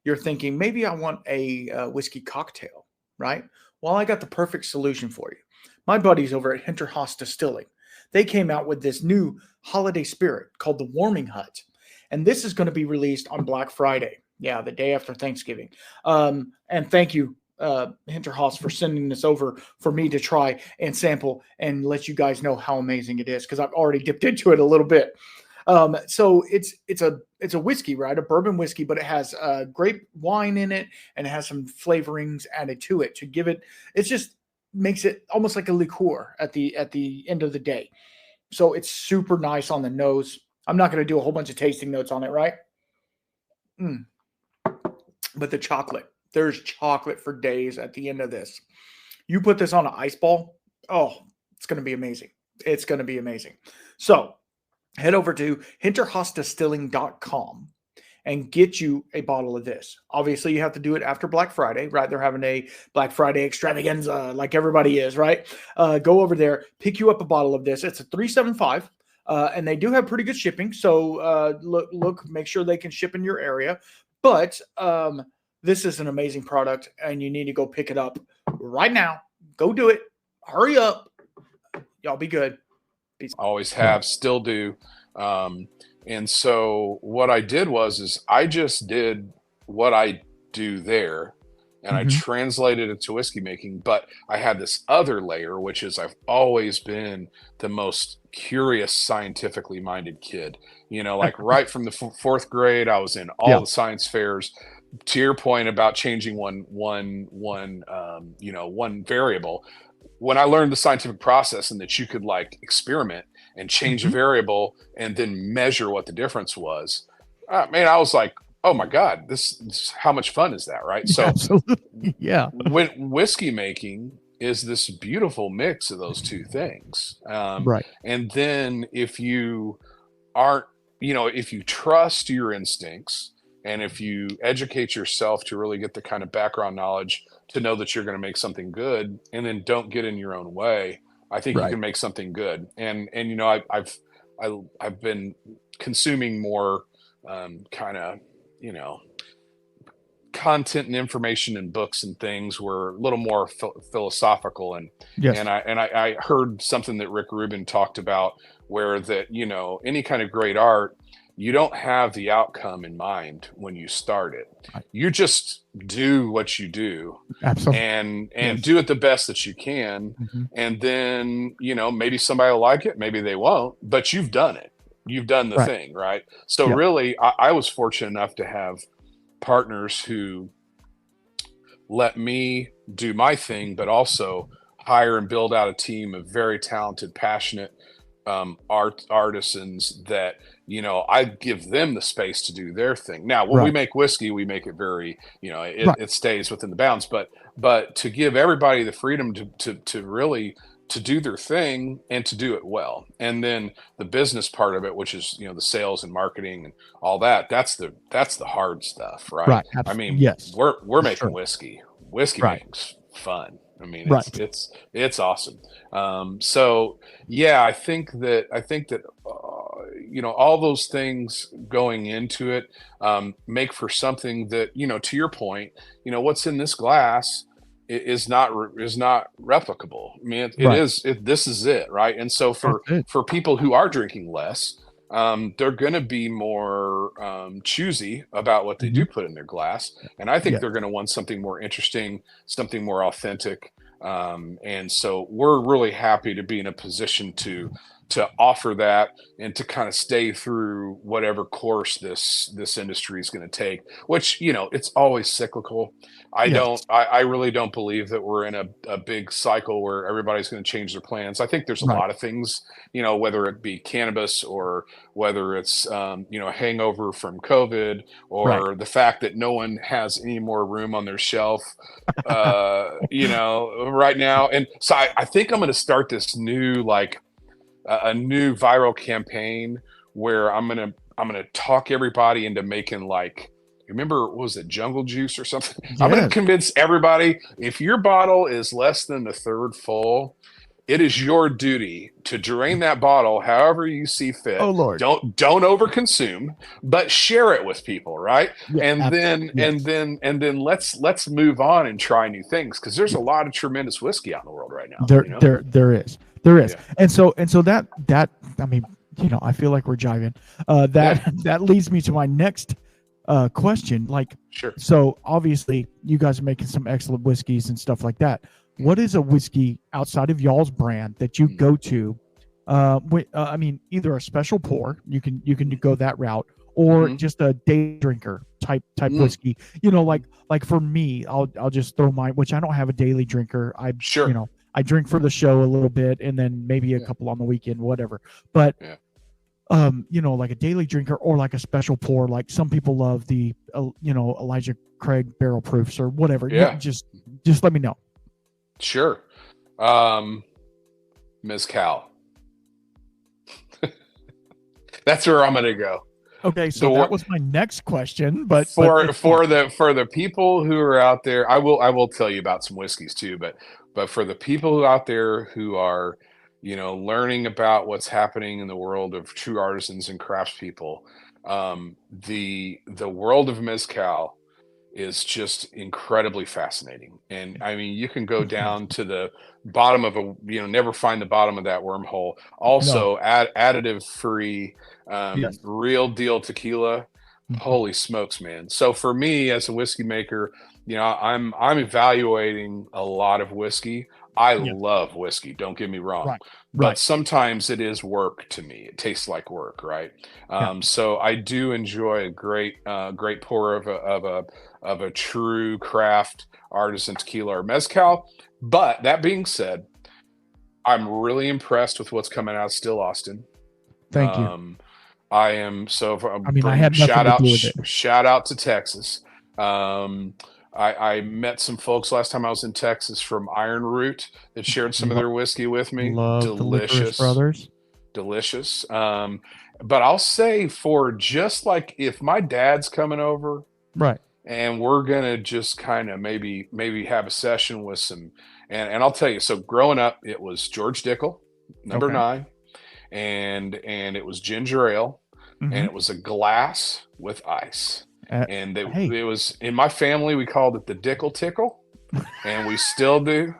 you're thinking, maybe I want a whiskey cocktail, right? Well, I got the perfect solution for you. My buddies over at Hinterhouse Distilling, they came out with this new holiday spirit called the Warming Hut. And this is going to be released on Black Friday. Yeah, the day after Thanksgiving. And thank you, Hinterhouse, for sending this over for me to try and sample and let you guys know how amazing it is, because I've already dipped into it a little bit. So it's a whiskey, right? A bourbon whiskey, but it has grape wine in it, and it has some flavorings added to it to give it. It just makes it almost like a liqueur at the end of the day. So it's super nice on the nose. I'm not going to do a whole bunch of tasting notes on it, right? But the chocolate, there's chocolate for days at the end of this. You put this on an ice ball, oh, it's going to be amazing. It's going to be amazing. So head over to hinterhostdistilling.com and get you a bottle of this. Obviously, you have to do it after Black Friday, right? They're having a Black Friday extravaganza like everybody is, right? Go over there, pick you up a bottle of this. It's a $3.75, and they do have pretty good shipping. So look, make sure they can ship in your area. But this is an amazing product, and you need to go pick it up right now. Go do it. Hurry up. Y'all be good. Peace. Always have, still do. And so what I did is I just did what I do there, and I translated it to whiskey making. But I had this other layer, which is I've always been the most curious, scientifically minded kid. Like right from the fourth grade, I was in all the science fairs. To your point about changing one variable, when I learned the scientific process and that you could like experiment and change a variable and then measure what the difference was, man, I was like, oh my God, this how much fun is that, right? So absolutely. Yeah. when whiskey making is this beautiful mix of those two things. Right. And then if you aren't, if you trust your instincts and if you educate yourself to really get the kind of background knowledge to know that you're going to make something good, and then don't get in your own way, I think you can make something good. And I've been consuming more kind of content and information and books and things were a little more philosophical, and I heard something that Rick Rubin talked about, where that any kind of great art, you don't have the outcome in mind when you start it. You just do what you do. Absolutely. And do it the best that you can. And then, maybe somebody will like it, maybe they won't, but you've done it. You've done the thing, right? So really, I was fortunate enough to have partners who let me do my thing, but also hire and build out a team of very talented, passionate artisans that I give them the space to do their thing. Now when we make whiskey, we make it very it stays within the bounds, but to give everybody the freedom to really to do their thing and to do it well. And then the business part of it, which is the sales and marketing and all that's the hard stuff, right? I mean, we're making whiskey making's fun. I mean, it's awesome. So yeah, I think that all those things going into it make for something that to your point, what's in this glass is not replicable. I mean, this is it, right? And so for people who are drinking less, they're going to be more choosy about what they do put in their glass, and I think they're going to want something more interesting, something more authentic. And so we're really happy to be in a position to to offer that and to kind of stay through whatever course this industry is going to take, which, it's always cyclical. Yes. I really don't believe that we're in a big cycle where everybody's going to change their plans. I think there's a Right. lot of things, whether it be cannabis or whether it's, a hangover from COVID or the fact that no one has any more room on their shelf, right now. And so I think I'm going to start this new, like a new viral campaign where I'm going to talk everybody into making, like, remember, what was it, jungle juice or something? Yes. I'm going to convince everybody, if your bottle is less than a third full, it is your duty to drain that bottle however you see fit. Oh Lord. Don't overconsume, but share it with people, right? Yeah, and then let's move on and try new things, because there's a lot of tremendous whiskey out in the world right now. There is. Yeah. And so that I mean, I feel like we're jiving. That leads me to my next question. Like, Sure. So obviously you guys are making some excellent whiskeys and stuff like that. What is a whiskey outside of y'all's brand that you go to? I mean, either a special pour, you can go that route, or just a day drinker type whiskey. Like for me, I'll just throw mine, which I don't have a daily drinker. I drink for the show a little bit, and then maybe a couple on the weekend, whatever. But like a daily drinker or like a special pour, like some people love the Elijah Craig barrel proofs or whatever. Yeah. Just let me know. Sure. Mezcal. That's where I'm going to go. Okay, so that was my next question, but for the people who are out there, I will tell you about some whiskeys too, but for the people out there who are, learning about what's happening in the world of true artisans and craftspeople, the world of mezcal is just incredibly fascinating. And I mean, you can go down to the bottom of never find the bottom of that wormhole. Also, additive free, real deal tequila. Holy smokes, man. So for me as a whiskey maker, I'm evaluating a lot of whiskey. I love whiskey, don't get me wrong. But sometimes it is work to me. It tastes like work, right? So I do enjoy a great pour of a true craft artisan tequila or mezcal. But that being said, I'm really impressed with what's coming out of Still Austin. Thank you. I am I had shout out to Texas. I met some folks last time I was in Texas from Iron Root that shared some of their whiskey with me. Love delicious, the brothers. Delicious. But I'll say, for just like, if my dad's coming over, right, and we're gonna just kind of maybe have a session with some, and I'll tell you. So growing up, it was George Dickel, number 9, and it was ginger ale, and it was a glass with ice. And it was, in my family, we called it the Dickel Tickle, and we still do.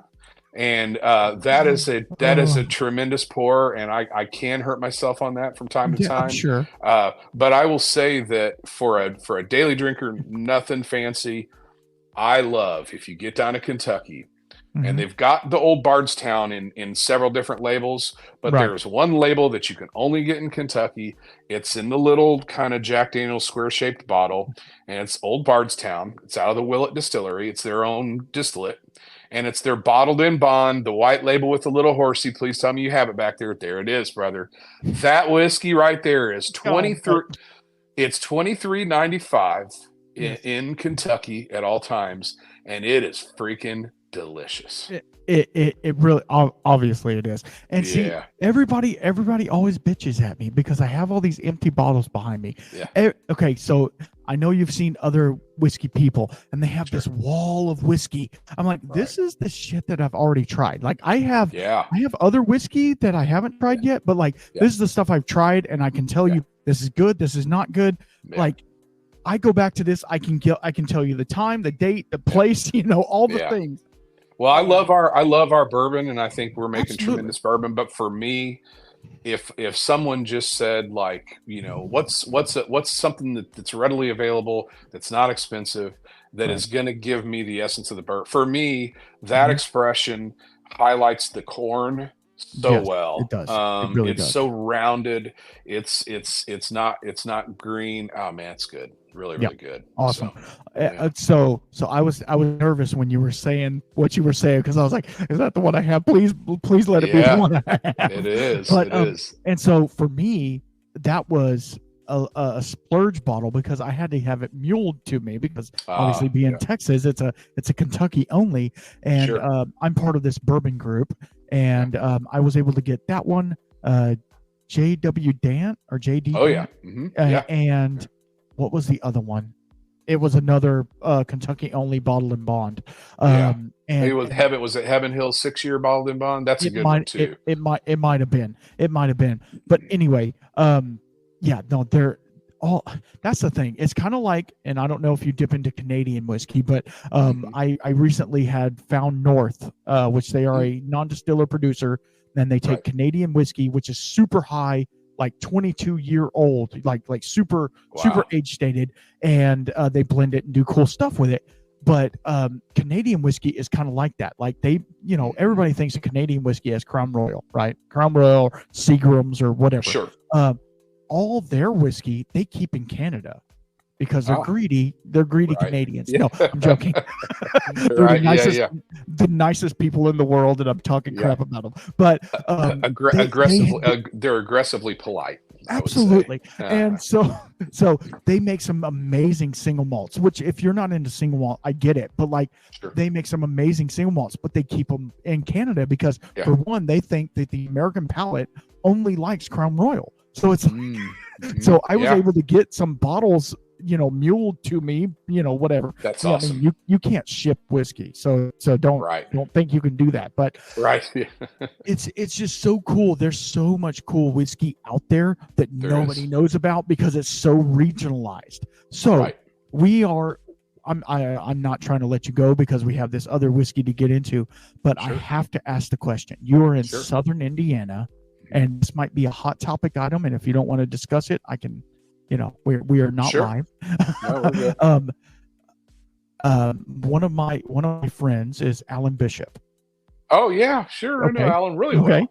And that is a tremendous pour, and I can hurt myself on that from time to time. I'm sure. But I will say that for a daily drinker, nothing fancy. I love, if you get down to Kentucky, and they've got the Old Bardstown in several different labels, but there's one label that you can only get in Kentucky. It's in the little kind of Jack Daniel's square-shaped bottle, and it's Old Bardstown. It's out of the Willett Distillery. It's their own distillate, and it's their bottled in bond, the white label with the little horsey. Please tell me you have it back there. There it is, brother. That whiskey right there is 23. It's $23.95 in Kentucky at all times, and it is freaking delicious. It really, obviously it is. And see, everybody always bitches at me because I have all these empty bottles behind me. Okay, so I know you've seen other whiskey people, and they have this wall of whiskey. I'm like, this is the shit that I've already tried. Like I have other whiskey that I haven't tried yet, but like this is the stuff I've tried, and I can tell you this is good, this is not good. Like I go back to this, I can tell you the time, the date, the place, all the things. Well, I love our bourbon, and I think we're making tremendous bourbon. But for me, if someone just said, like, what's something that's readily available, that's not expensive, that is going to give me the essence of the bourbon. For me, that expression highlights the corn so Yes, well. it does. It really It's does. so rounded. It's not green. Oh man, it's good. Really, Yeah. really good. Awesome. So, yeah. So I was nervous when you were saying what you were saying, because I was like, is that the one I have? Please let it be the Yeah, one I have. it is. But It is. and so for me, that was a splurge bottle, because I had to have it muled to me, because obviously being Yeah, Texas, it's a Kentucky only, and sure. I'm part of this bourbon group, and I was able to get that one, JW Dant or JD Oh yeah. Dant, Yeah. and what was the other one? It was another Kentucky only bottle and bond. Yeah. It And was Heaven. Was it Heaven Hill 6 year bottled in bond? That's a it good one might too. it might have been. It might have been. But anyway, yeah, no, they're all, that's the thing. It's kind of like, and I don't know if you dip into Canadian whiskey, but I recently had Found North, which they are a non-distiller producer, and they take Right. Canadian whiskey, which is super high, like 22-year-old, like super Wow. age stated, and they blend it and do cool stuff with it. But Canadian whiskey is kind of like that. Like they, everybody thinks of Canadian whiskey as Crown Royal, right? Crown Royal, Seagrams, or whatever. Sure. All their whiskey they keep in Canada, because they're greedy. They're greedy Right. Canadians. Yeah. No, I'm joking. They're Right. the nicest people in the world, and I'm talking crap about them. But They're aggressively polite. Absolutely. I would say. And so they make some amazing single malts, which if you're not into single malt, I get it. But like Sure. they make some amazing single malts, but they keep them in Canada because for one, they think that the American palate only likes Crown Royal. So it's so I was able to get some bottles, muled to me, whatever. That's awesome. awesome. I mean, you can't ship whiskey. So don't think you can do that. But it's just so cool. There's so much cool whiskey out there that nobody knows about because it's so regionalized. So we are I'm not trying to let you go because we have this other whiskey to get into, but I have to ask the question. You are in Southern Indiana, and this might be a hot topic item, and if you don't want to discuss it, I can, we are not live. No, we're good. One of my friends is Alan Bishop. Oh yeah, sure. Okay. I know Alan really well.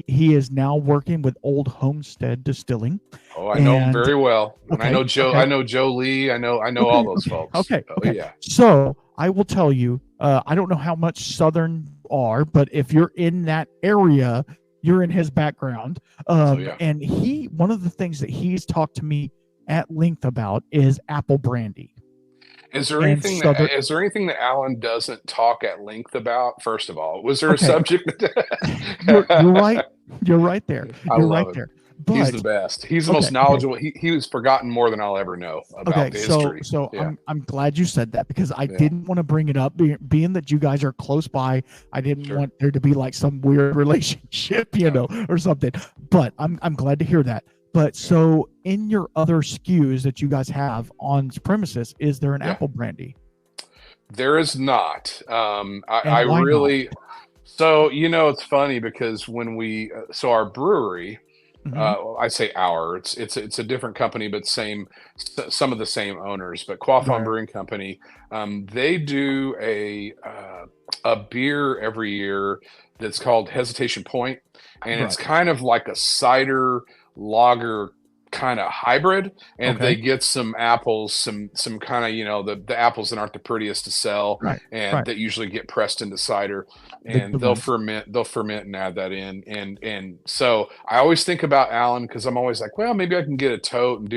He is now working with Old Homestead Distilling. Oh, I know him very well. And Okay, I know Joe. okay. I know Joe Lee. I know all those folks. Okay. Oh, yeah. So I will tell you, I don't know how much Southern are, but if you're in that area, you're in his background. And one of the things that he's talked to me at length about is apple brandy. Is there anything that Alan doesn't talk at length about? First of all, was there a subject? You're right. You're right there. You're right there. But, he's the best. He's the most knowledgeable. He was forgotten more than I'll ever know about the history. So I'm glad you said that, because I didn't want to bring it up, being that you guys are close by. I didn't want there to be like some weird relationship, or something. But I'm glad to hear that. But so in your other SKUs that you guys have on premises, is there an apple brandy? There is not. I really. Not? So it's funny because when our brewery. I say it's a different company, but some of the same owners, but Quaffon Brewing Company, they do a beer every year that's called Hesitation Point, and it's kind of like a cider lager kind of hybrid, and they get some apples, some kind of the apples that aren't the prettiest to sell, and that usually get pressed into cider, and they'll ferment and add that in, and so I always think about Alan, because I'm always like, well, maybe I can get a tote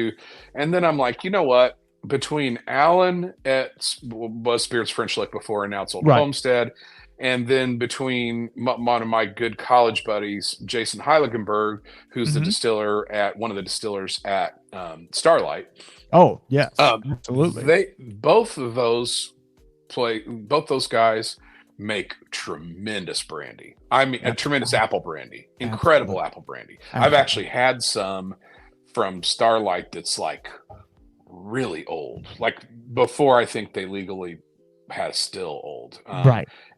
and then I'm like, you know what, between Alan at Buzz Spirits French Lick before, and now it's Old Homestead, and then between one of my good college buddies, Jason Heiligenberg, who's the distiller at one of the distillers at Starlight. Oh, yes, absolutely. Both those guys make tremendous brandy. I mean, a tremendous apple brandy, incredible apple brandy. I've actually had some from Starlight that's like really old, like before I think they legally has still old,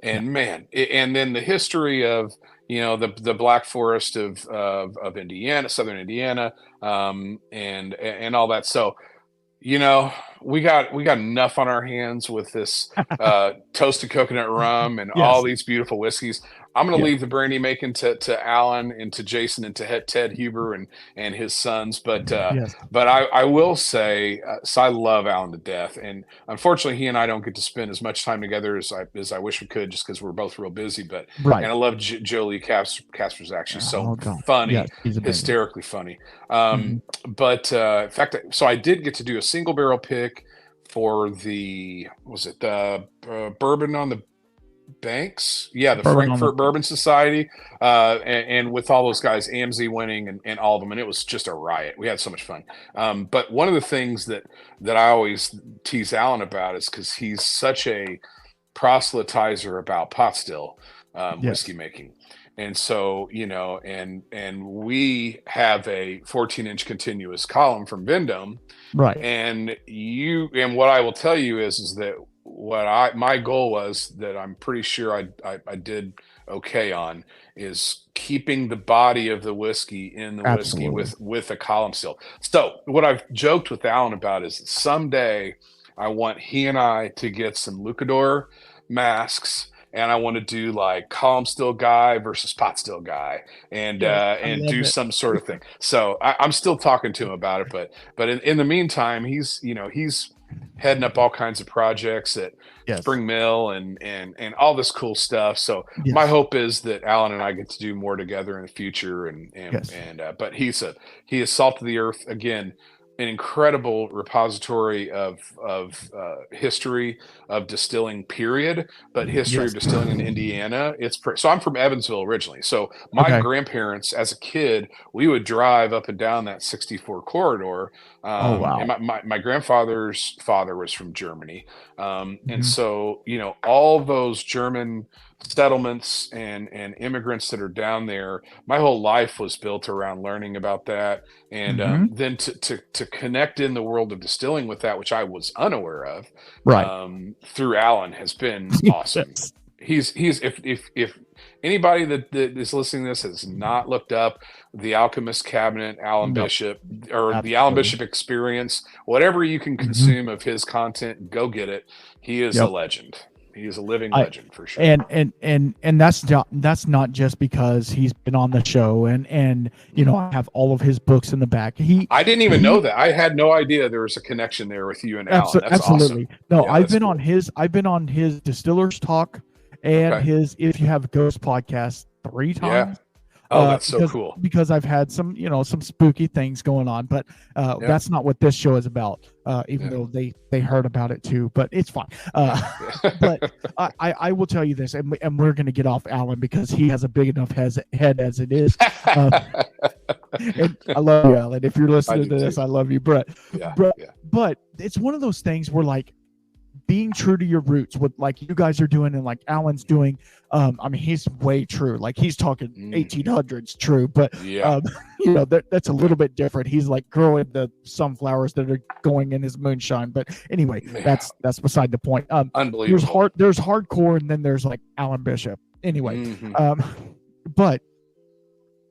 and man, and then the history of the Black Forest of Indiana, Southern Indiana, and all that. So we got enough on our hands with this toasted coconut rum and all these beautiful whiskeys. I'm going to leave the brandy making to Alan and to Jason and to Ted Huber and his sons. But I will say, so I love Alan to death, and unfortunately, he and I don't get to spend as much time together as I wish we could, just because we're both real busy. But and I love Jolie Casper's actually so funny, hysterically funny. But in fact, so I did get to do a single barrel pick for the Bourbon on the Banks, the Frankfurt Bourbon Society, and with all those guys, AMZ winning and all of them, and it was just a riot. We had so much fun. But one of the things that I always tease Alan about is because he's such a proselytizer about pot still whiskey making. And so, and we have a 14-inch continuous column from Vendome. Right. And what I will tell you is that my goal was, that I'm pretty sure I did okay on, is keeping the body of the whiskey in the whiskey with a column still. So what I've joked with Alan about is someday I want he and I to get some Lucador masks, and I want to do like column still guy versus pot still guy, and do some sort of thing. So I'm still talking to him about it, but in the meantime, he's heading up all kinds of projects at Spring Mill and all this cool stuff. So my hope is that Alan and I get to do more together in the future. But he is salt of the earth again. An incredible repository of history of distilling, period, but history of distilling in Indiana. So I'm from Evansville originally. So my grandparents, as a kid, we would drive up and down that 64 corridor. And my grandfather's father was from Germany. And so, all those German settlements and immigrants that are down there, my whole life was built around learning about that, and then to connect in the world of distilling with that, which I was unaware of, through Alan, has been awesome. He's if anybody that is listening to this has not looked up the Alchemist Cabinet, Alan Bishop, or the Alan Bishop Experience, whatever you can consume of his content, go get it. He is a legend. He is a living legend for sure. And that's not just because he's been on the show and I have all of his books in the back. I didn't even know that. I had no idea there was a connection there with you and Alan. That's absolutely awesome. No, I've been on his Distillers Talk and his If You Have Ghost podcast 3 times. That's so cool. Because I've had some spooky things going on, but that's not what this show is about. Even though they heard about it too, but it's fine. But I will tell you this, and we're going to get off Alan because he has a big enough head as it is. And I love you, Alan. If you're listening to this, too. I love you, Brett. But it's one of those things where, like, being true to your roots, what like you guys are doing and like Alan's doing, he's way true. Like he's talking 1800s true, but that's a little bit different. He's like growing the sunflowers that are going in his moonshine. But anyway, that's beside the point. Unbelievable. There's hardcore, and then there's like Alan Bishop. Anyway, but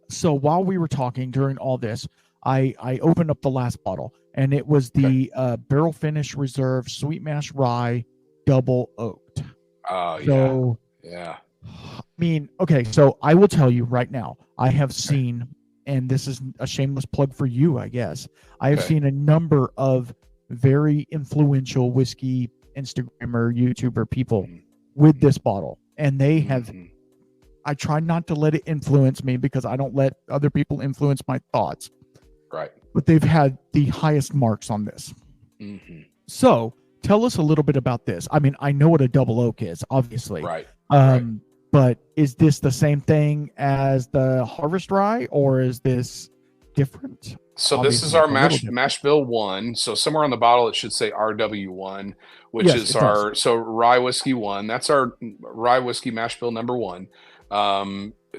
so while we were talking during all this, I opened up the last bottle, and it was the Barrel Finish Reserve Sweet Mash Rye Double Oaked. Oh, yeah. I mean, okay, so I will tell you right now, I have seen, and this is a shameless plug for you, I guess, I have seen a number of very influential whiskey Instagrammer, YouTuber people with this bottle, and they have, I try not to let it influence me because I don't let other people influence my thoughts. Right. But they've had the highest marks on this. So tell us a little bit about this. I mean, I know what a double oak is, obviously. Right. But is this the same thing as the Harvest Rye, or is this different? So obviously, this is our mash bill 1. So somewhere on the bottle it should say RW1, which is our rye whiskey 1. That's our rye whiskey mash bill number 1.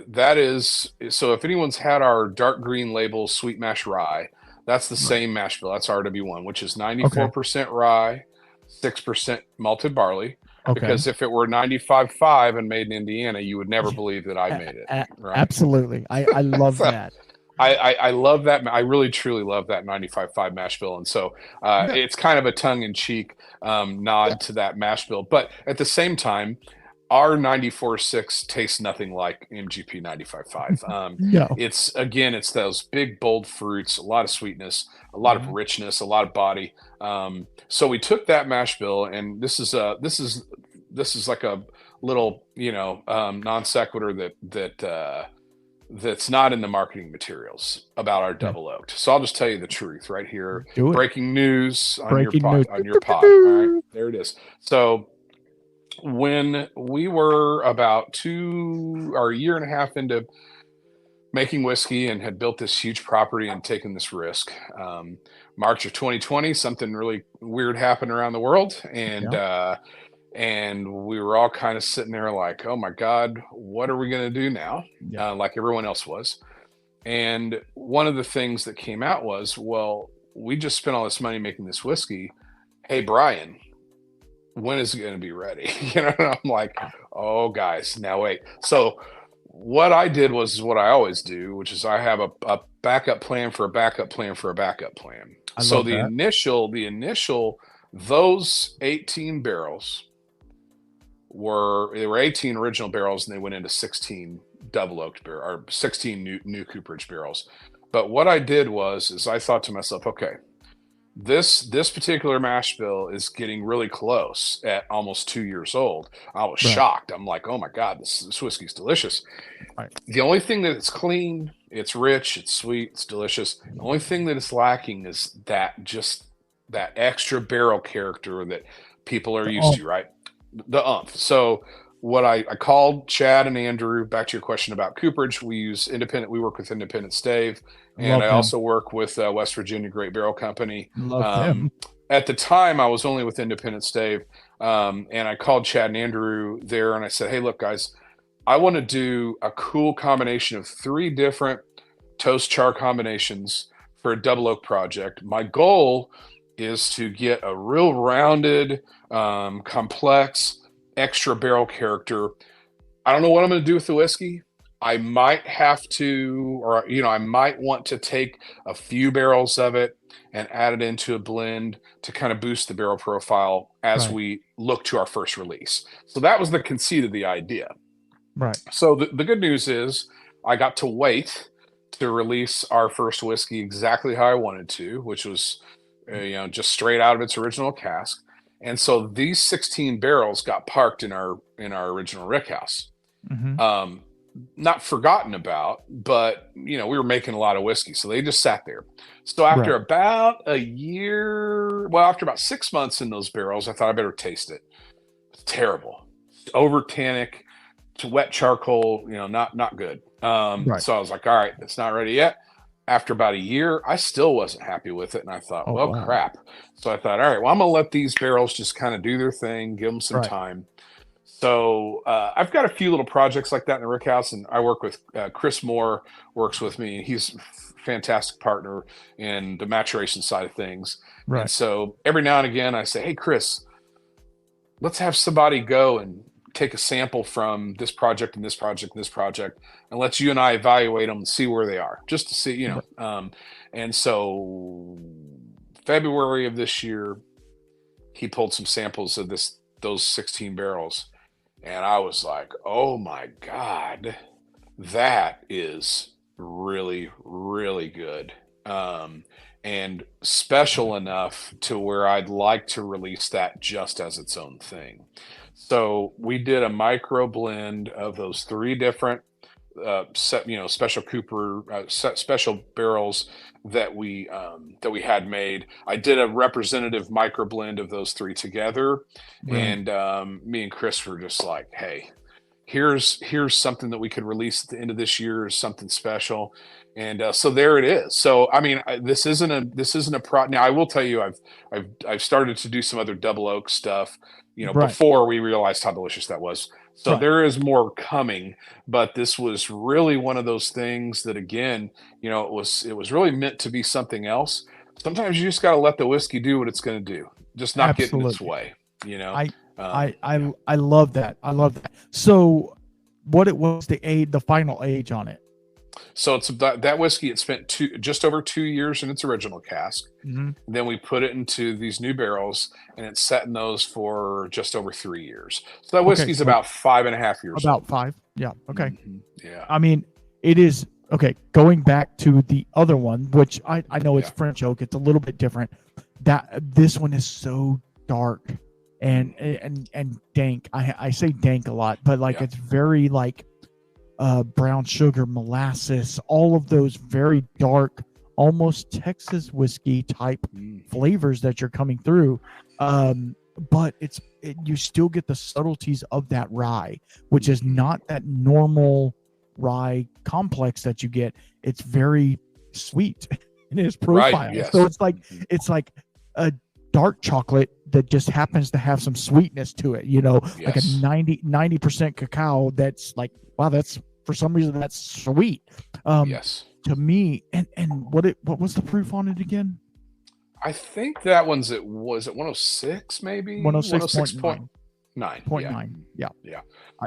That is, so if anyone's had our dark green label sweet mash rye, that's the same mash bill. That's RW1, which is 94% rye, 6% malted barley. Because if it were 95.5 and made in Indiana, you would never believe that I made it. Right? Absolutely. I love that. I love that. I really, truly love that 95.5 mash bill. And so it's kind of a tongue-in-cheek nod to that mash bill. But at the same time, our 94.6 tastes nothing like MGP 95.5. No. It's those big, bold fruits, a lot of sweetness, a lot of richness, a lot of body. So we took that mash bill, and this is like a little, non sequitur that's not in the marketing materials about our double oaked. So I'll just tell you the truth right here. Do it. Breaking news on Breaking your news. pod. All right, there it is. So when we were about a year and a half into making whiskey and had built this huge property and taken this risk, March of 2020, something really weird happened around the world, and we were all kind of sitting there like, oh my God, what are we going to do now? Like everyone else was. And one of the things that came out was, well, we just spent all this money making this whiskey. Hey, Bryan, when is it going to be ready? And I'm like, oh guys, now wait. So what I did was what I always do, which is I have a backup plan for a backup plan for a backup plan. So the initial, those 18 barrels were 18 original barrels, and they went into 16 double oaked barrel or 16 new cooperage barrels. But what I did is I thought to myself, okay, this particular mash bill is getting really close at almost 2 years old. I was shocked. I'm like, oh my God, this whiskey's delicious. Right. The only thing that it's clean, it's rich, it's sweet, it's delicious. The only thing that it's lacking is that extra barrel character that people are used to, right? The umph. So what I called Chad and Andrew, back to your question about cooperage, we work with Independent Stave, and I also work with West Virginia Great Barrel Company. Love them. At the time I was only with Independent Stave, and I called Chad and Andrew there, and I said, hey, look guys, I want to do a cool combination of 3 different toast char combinations for a double oak project. My goal is to get a real rounded, complex, extra barrel character. I don't know what I'm going to do with the whiskey. I might have to, or I might want to take a few barrels of it and add it into a blend to kind of boost the barrel profile as we look to our first release. So that was the conceit of the idea. Right. So the good news is I got to wait to release our first whiskey exactly how I wanted to, which was just straight out of its original cask. And so these 16 barrels got parked in our original rick house. Not forgotten about, but we were making a lot of whiskey, so they just sat there. So after about a year, after about 6 months in those barrels, I thought I better taste it. It's terrible, over tannic, to wet charcoal, not good. So I was like, all right, it's not ready yet. After about a year, I still wasn't happy with it, and I thought, crap. So I thought, all right, well, I'm gonna let these barrels just kind of do their thing, give them some time. So I've got a few little projects like that in the rick house, and I work with Chris Moore, works with me. He's a fantastic partner in the maturation side of things. Right. And so every now and again, I say, hey, Chris, let's have somebody go and take a sample from this project and this project and this project, and let you and I evaluate them and see where they are, just to see, and so February of this year, he pulled some samples of those 16 barrels. And I was like, oh my God, that is really, really good. And special enough to where I'd like to release that just as its own thing. So we did a micro blend of those 3 different special cooper special barrels that we had made. I did a representative micro blend of those 3 together, and me and Chris were just like, hey, here's something that we could release at the end of this year, as something special. And so there it is. So I mean, this isn't a now I will tell you, I've started to do some other double oak stuff, before we realized how delicious that was. So there is more coming, but this was really one of those things that, again, it was really meant to be something else. Sometimes you just got to let the whiskey do what it's going to do, just not get in its way. I love that. I love that. So what it was the final age on it? So it's that whiskey. It spent just over 2 years in its original cask. Mhm. Then we put it into these new barrels, and it's set in those for just over 3 years. So that whiskey's so about 5.5 years about old. 5. Yeah. Okay. Mhm. Yeah. I mean, it is okay. Going back to the other one, which I know it's French oak, it's a little bit different. That this one is so dark and dank. I say dank a lot, but like it's very like brown sugar, molasses, all of those very dark, almost Texas whiskey type flavors that you're coming through. But you still get the subtleties of that rye, which is not that normal rye complex that you get. It's very sweet in its profile. Right, yes. So it's like a dark chocolate that just happens to have some sweetness to it, like a 90% cacao that's like, wow, that's for some reason that's sweet. Yes. To me, and what was the proof on it again? I think that one's was it 106 maybe? 106.9. 9.9. Yeah.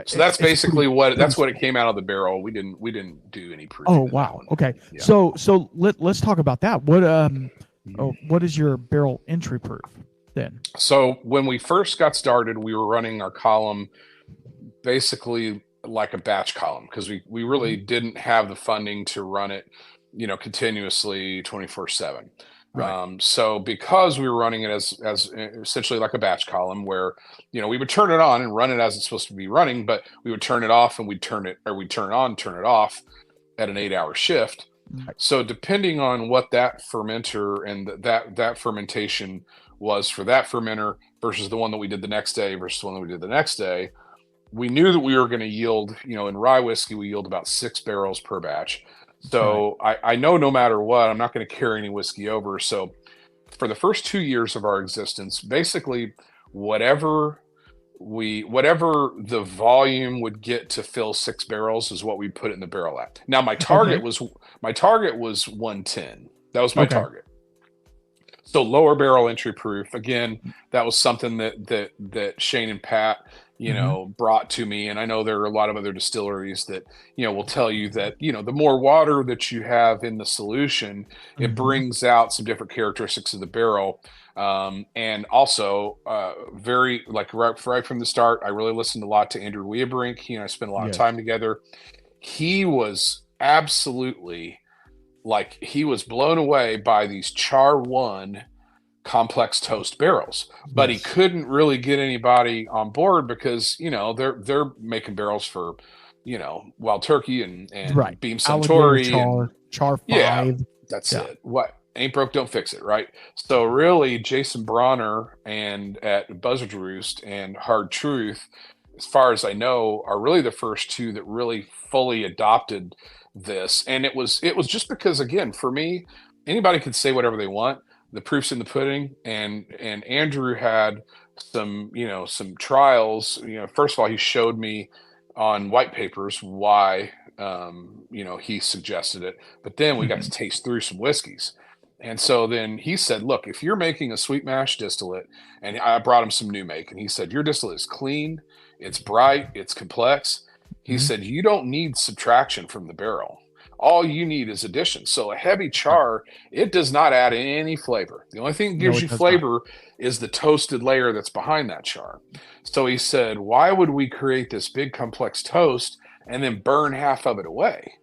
So that's basically what it came out of the barrel. We didn't do any proof. Oh wow. Okay. Yeah. So let's talk about that. What is your barrel entry proof then? So when we first got started, we were running our column basically like a batch column because we really didn't have the funding to run it, continuously 24/7. Right. So because we were running it as essentially like a batch column where, we would turn it on and run it as it's supposed to be running, but we would turn it off and we'd turn it on, turn it off at an 8-hour shift. Right. So depending on what that fermenter and that fermentation was for that fermenter versus the one that we did the next day versus the one that we did the next day, we knew that we were going to yield, in rye whiskey, we yield about 6 barrels per batch. So I know no matter what, I'm not going to carry any whiskey over. So for the first 2 years of our existence, basically whatever the volume would get to fill 6 barrels is what we put it in the barrel at. Now my target was 110. That was my target. So lower barrel entry proof. Again, that was something that Shane and Pat, brought to me. And I know there are a lot of other distilleries that, will tell you that, the more water that you have in the solution, it brings out some different characteristics of the barrel. And also, very like right from the start, I really listened a lot to Andrew Weabrink. He and I spent a lot of time together. He was absolutely he was blown away by these Char 1 complex toast barrels, but he couldn't really get anybody on board because, they're making barrels for, Wild Turkey and Beam Suntory. Char 5. Yeah, that's it. What ain't broke, don't fix it, right? So really, Jason Bronner and at Buzzard's Roost and Hard Truth, as far as I know, are really the first two that really fully adopted this. And it was just because, again, for me, anybody could say whatever they want. The proof's in the pudding, and Andrew had some trials. First of all, he showed me on white papers why he suggested it, but then we got to taste through some whiskeys. And so then he said, look, if you're making a sweet mash distillate, and I brought him some new make, and he said, your distillate is clean, it's bright, it's complex. He said, you don't need subtraction from the barrel. All you need is addition. So a heavy char, it does not add any flavor. The only thing that gives you flavor is the toasted layer that's behind that char. So he said, why would we create this big complex toast and then burn half of it away?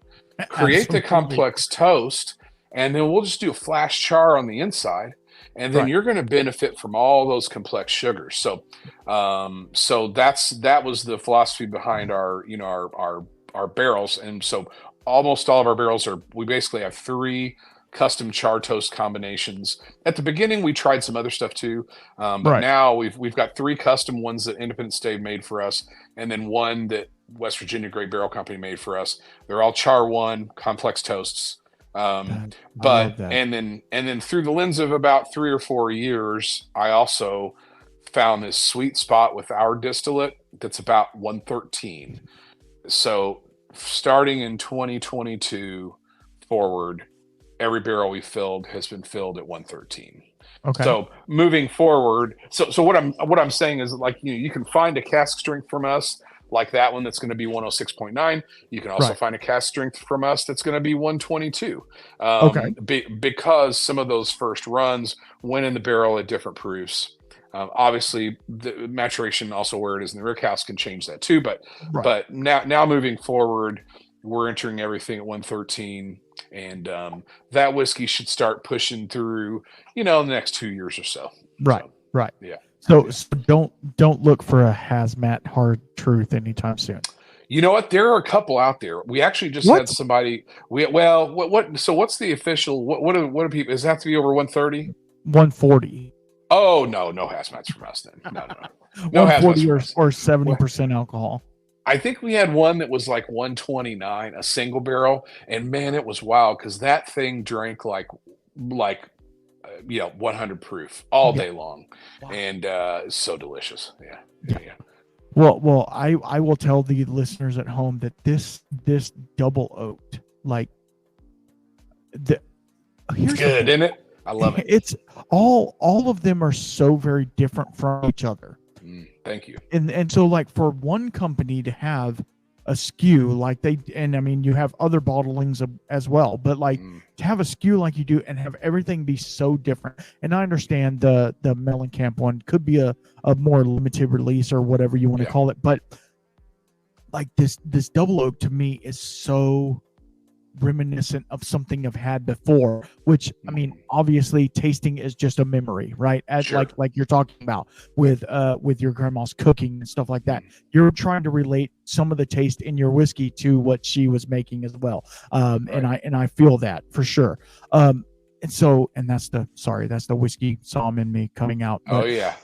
Create the complex toast, and then we'll just do a flash char on the inside. And then you're going to benefit from all those complex sugars. So, that was the philosophy behind our barrels. And so almost all of our barrels we basically have 3 custom char toast combinations. At the beginning, we tried some other stuff too. But now we've got 3 custom ones that Independent Stave made for us. And then one that West Virginia Great Barrel Company made for us. They're all char 1 complex toasts. And then through the lens of about 3 or 4 years, I also found this sweet spot with our distillate that's about 113. So starting in 2022 forward, every barrel we filled has been filled at 113. Okay. So moving forward, so what I'm saying is you can find a cask strength from us like that one that's going to be 106.9. You can also find a cask strength from us that's going to be 122. Because some of those first runs went in the barrel at different proofs. Obviously, the maturation also where it is in the rear cask can change that too. But now moving forward, we're entering everything at 113, and that whiskey should start pushing through, the next 2 years or so. Right. Yeah. So don't look for a hazmat hard truth anytime soon. You know what? There are a couple out there. We actually just had somebody. So what's the official? What do people? Does it have to be over 130? 140. Oh no hazmats from us then. No 140 or 70% alcohol. I think we had one that was like 129, a single barrel, and man, it was wild because that thing drank like 100 proof all day long, and it's so delicious. Yeah. Well, I will tell the listeners at home that this double oaked, like it's good, isn't it? I love it. It's all of them are so very different from each other. Thank you. And so like for one company to have a SKU like you have other bottlings as well, but like to have a SKU like you do and have everything be so different. And I understand the Mellencamp one could be a more limited release or whatever you want to call it, but like this double oak to me is so reminiscent of something I've had before, which obviously tasting is just a memory, right? Like you're talking about with your grandma's cooking and stuff like that. You're trying to relate some of the taste in your whiskey to what she was making as well. And I feel that for sure. And that's the whiskey somm in me coming out. But,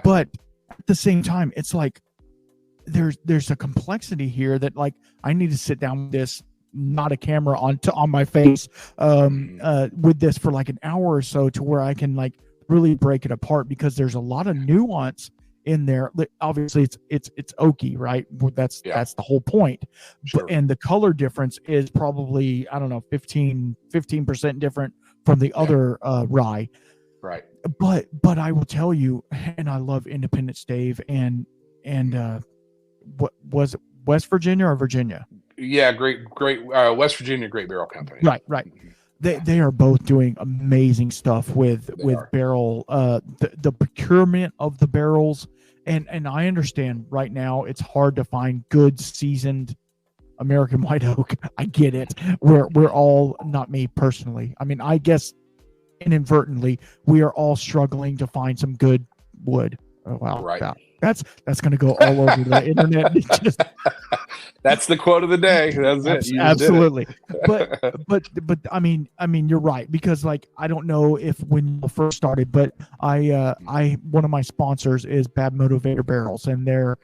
but at the same time, it's like there's a complexity here that like I need to sit down with this, not a camera on my face, with this for like an hour or so to where I can like really break it apart, because there's a lot of nuance in there. Obviously it's oaky, right? That's the whole point. Sure. And the color difference is probably, I don't know, 15% different from the other rye. Right. But I will tell you, and I love Independence Dave and what was it, West Virginia or Virginia? Yeah, great West Virginia Great Barrel Company. Right. They are both doing amazing stuff with barrel, the procurement of the barrels, and I understand right now it's hard to find good seasoned American white oak. I get it. We're all, not me personally, I guess inadvertently we are all struggling to find some good wood. Oh wow. Right. That's going to go all over the internet. That's the quote of the day. That's it. Absolutely. But you're right, because like I don't know if when you first started, but I one of my sponsors is Bad Motivator Barrels, and they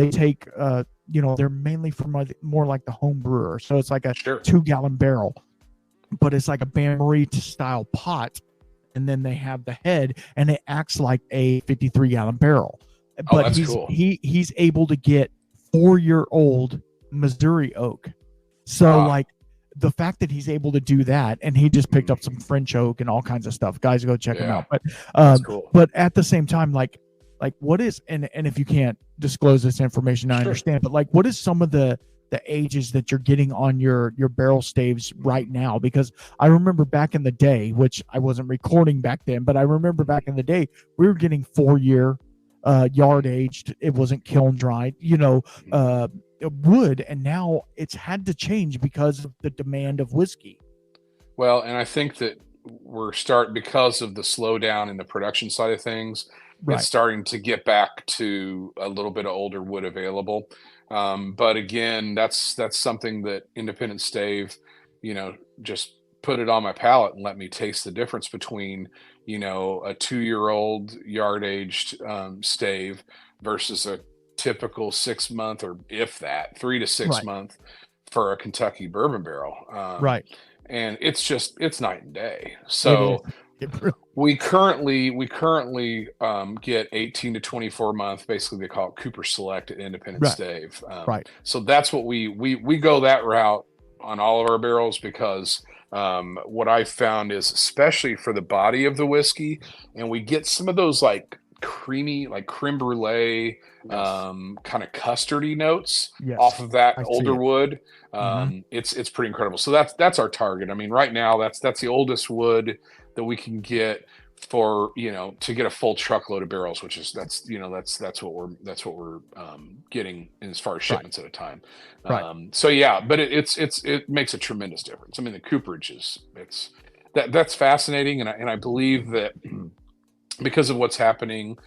take they're mainly from more like the home brewer, so it's like a 2-gallon barrel, but it's like a bain-marie style pot, and then they have the head, and it acts like a 53-gallon barrel. But cool. He's able to get 4-year-old Missouri oak. So like the fact that he's able to do that, and he just picked up some French oak and all kinds of stuff. Guys, go check him out. But cool. But at the same time, like what is, and if you can't disclose this information, I understand. But like, what is some of the ages that you're getting on your barrel staves right now? Because I remember back in the day, which I wasn't recording back then, but I remember back in the day we were getting 4-year yard aged. It wasn't kiln dried, wood, and now it's had to change because of the demand of whiskey. Well, and I think that because of the slowdown in the production side of things, it's starting to get back to a little bit of older wood available. But again, that's something that Independent Stave, just put it on my palate and let me taste the difference between, a 2-year-old yard aged stave versus a typical 6-month, or if that 3 to 6 month for a Kentucky bourbon barrel. And it's night and day. So we currently get 18 to 24 month. Basically, they call it Cooper Select at Independent Stave. So that's what we go that route on all of our barrels, because what I found is, especially for the body of the whiskey, and we get some of those like creamy, like creme brulee, Yes. kind of custardy notes Yes, off of that I see older it. wood. Mhm. It's pretty incredible. So that's our target. I mean, right now that's the oldest wood that we can get for, to get a full truckload of barrels, which is that's what we're getting as far as Right, shipments at a time. right. So yeah, but it makes a tremendous difference. I mean, the cooperage that's fascinating, and I believe that because of what's happening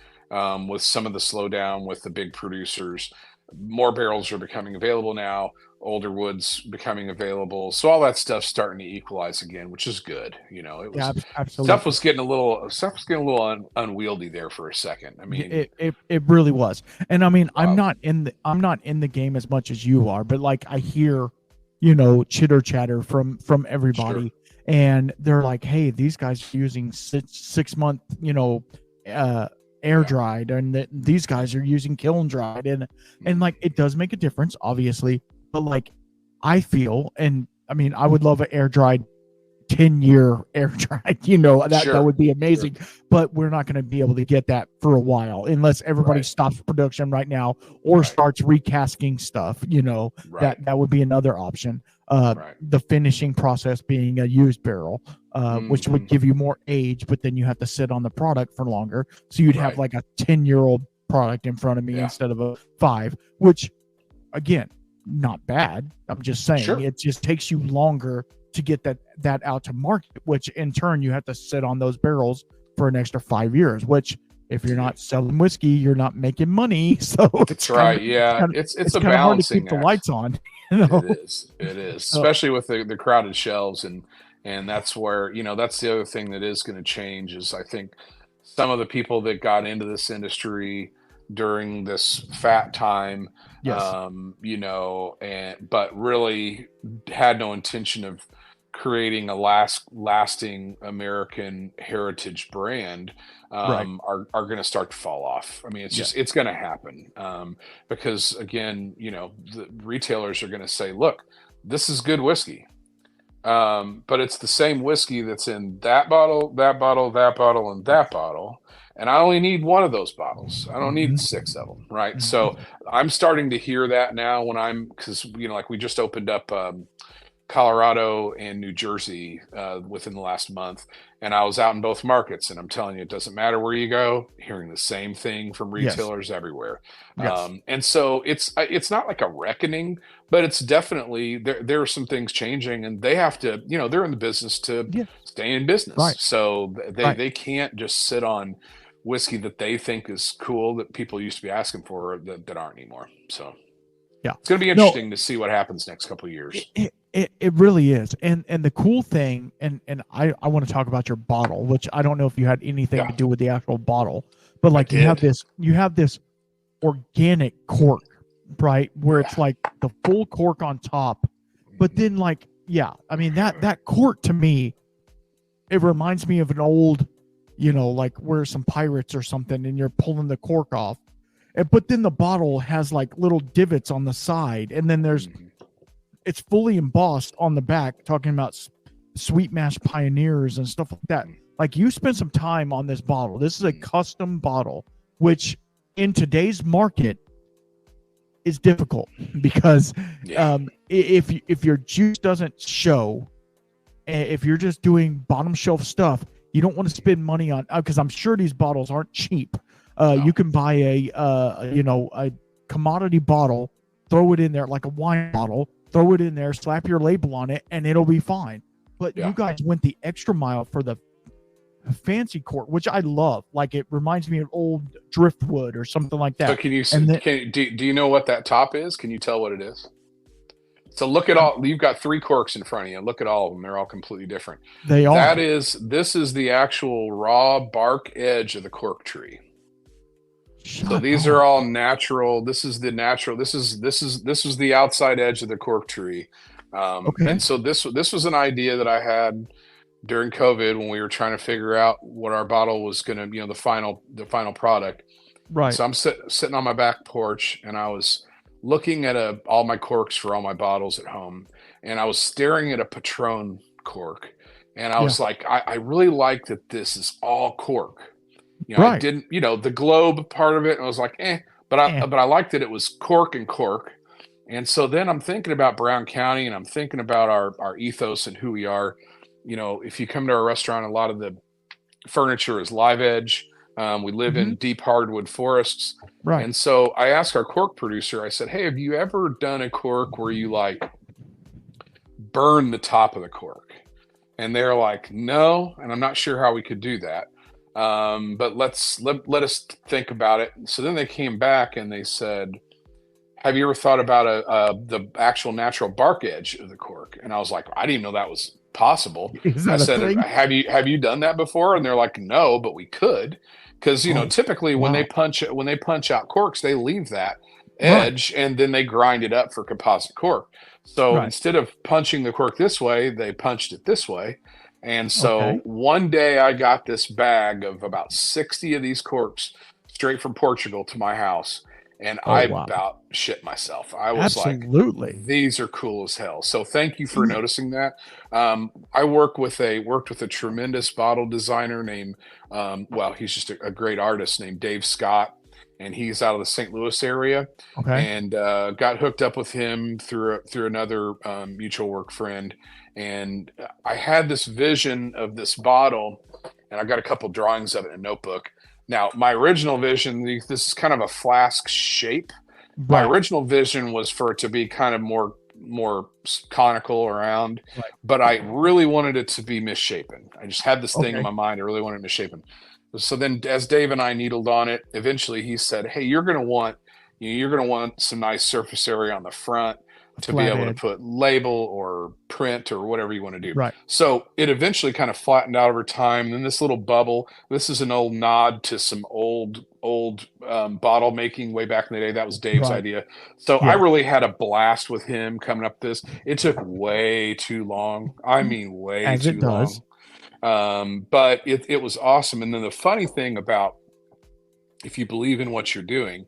with some of the slowdown with the big producers, more barrels are becoming available now, older woods becoming available. So all that stuff's starting to equalize again, which is good. It Yeah, was stuff absolutely. was getting a little unwieldy there for a second. I mean, It really was. And I mean, wow, I'm not in the game as much as you are, but like I hear, chitter chatter from sure, everybody, and they're like, "Hey, these guys are using 6 month, uh air yeah, dried, and these guys are using kiln dried." And like mm, it does make a difference, obviously, but like I feel, and I mean, I would love an air dried 10-year air dry, that sure, would be sure, amazing. But we're not going to be able to get that for a while unless everybody right, stops production right now or right, starts recasting stuff. right, That would be another option. right, The finishing process being a used barrel, which would hmm, give you more age, but then you have to sit on the product for longer. So you'd have right, like a 10-year-old product in front of me yeah, instead of a 5, which again, not bad. I'm just saying sure, it just takes you longer to get that out to market, which in turn you have to sit on those barrels for an extra 5 years, which if you're yeah. not selling whiskey, you're not making money. So That's right. Yeah, it's it's a kind of hard to keep balancing the act. lights on, It is. It is, So especially with the crowded shelves, and that's where, that's the other thing that is going to change is I think some of the people that got into this industry during this fat time, yes, and but really had no intention of creating a lasting American heritage brand, right, are going to start to fall off. I mean, yeah, it's going to happen. Because again, the retailers are going to say, look, this is good whiskey. But it's the same whiskey that's in that bottle, that bottle, that bottle, and that bottle. And I only need one of those bottles. I don't need hmm 6 of them. Right. So hmm I'm starting to hear that now because, like we just opened up, Colorado and New Jersey within the last month, and I was out in both markets. And I'm telling you, it doesn't matter where you go, hearing the same thing from yes, retailers everywhere. yes, And so it's not like a reckoning, but it's definitely there. There are some things changing, and they have to, they're in the business to yeah, stay in business, right, so right. they can't just sit on whiskey that they think is cool that people used to be asking for that aren't anymore. So Yeah, it's going to be no, interesting to see what happens next couple of years. it really is. And the cool thing, and I want to talk about your bottle, which I don't know if you had anything Yeah, to do with the actual bottle, but I like did. you have this organic cork, right? Where Yeah. it's like the full cork on top, but Mhm. then like, yeah, I mean that cork to me, it reminds me of an old, like where some pirates or something, and you're pulling the cork off. But then the bottle has like little divots on the side, and then Mhm. it's fully embossed on the back, talking about sweet mash pioneers and stuff like that. Mhm. Like you spent some time on this bottle. This is a Mhm. custom bottle, which in today's market is difficult because Yeah. if your juice doesn't show, if you're just doing bottom shelf stuff, you don't want to spend money on, because I'm sure these bottles aren't cheap. You No. can buy a commodity bottle, throw it in there like a wine bottle, throw it in there, slap your label on it, and it'll be fine. But you Yeah. guys went the extra mile for the fancy cork, which I love. Like it reminds me of old driftwood or something like So that. And then do you know what that top is? Can you tell what it is? So look at all, you've got 3 corks in front of you. Look at all of them. They're all completely different. they are. This is the actual raw bark edge of the cork tree. So Shut these are up. all natural. This is the natural. This was the outside edge of the cork tree. And Okay. so this was an idea that I had during COVID when we were trying to figure out what our bottle was going to, the final product. And Right. so I'm sitting on my back porch, and I was looking at all my corks for all my bottles at home, and I was staring at a Patron cork, and I Yeah. was like, I really like that this is all cork. You know, I Right. didn't, the globe part of it, I was like, but Eh. I liked that it was cork and cork. And so then I'm thinking about Brown County, and I'm thinking about our ethos and who we are. If you come to our restaurant, a lot of the furniture is live edge. We live in Mhm. deep hardwood forests. Right. And so I asked our cork producer, I said, hey, have you ever done a cork where you like burn the top of the cork? And they're like, no, and I'm not sure how we could do that. But let us think about it. So then they came back and they said, have you ever thought about the actual natural bark edge of the cork? And I was like, I didn't even know that was possible. Is that I a said, thing? have you done that before? And they're like, no, but we could. Because Oh, typically when they wow. punch out corks, they leave that Right. edge and then they grind it up for composite cork. So Right. instead of punching the cork this way, they punched it this way. And Okay. so one day I got this bag of about 60 of these corks straight from Portugal to my house. And Oh, I wow. about shit myself. I was like, Absolutely. these are cool as hell. So thank you for noticing that. I worked with a tremendous bottle designer named, he's just a great artist named Dave Scott, and he's out of the St. Louis area. Okay. And got hooked up with him through another mutual work friend. And I had this vision of this bottle, and I got a couple drawings of it in a notebook. Now, my original vision, this is kind of a flask shape. My Right. original vision was for it to be kind of more conical around, Right. but I really wanted it to be misshapen. I just had this thing in Okay. my mind. I really wanted it misshapen. So then, as Dave and I needled on it, eventually he said, "Hey, you're going to want some nice surface area on the front to be able to Flathead. put label or print or whatever you want to do." Right. So it eventually kind of flattened out over time. And this little bubble, this is an old nod to some old bottle making way back in the day. That was Dave's Right. idea. So I Yeah. really had a blast with him coming up this. It took way too long. I mean, way As it too does. long. But it was awesome. And then the funny thing about, if you believe in what you're doing,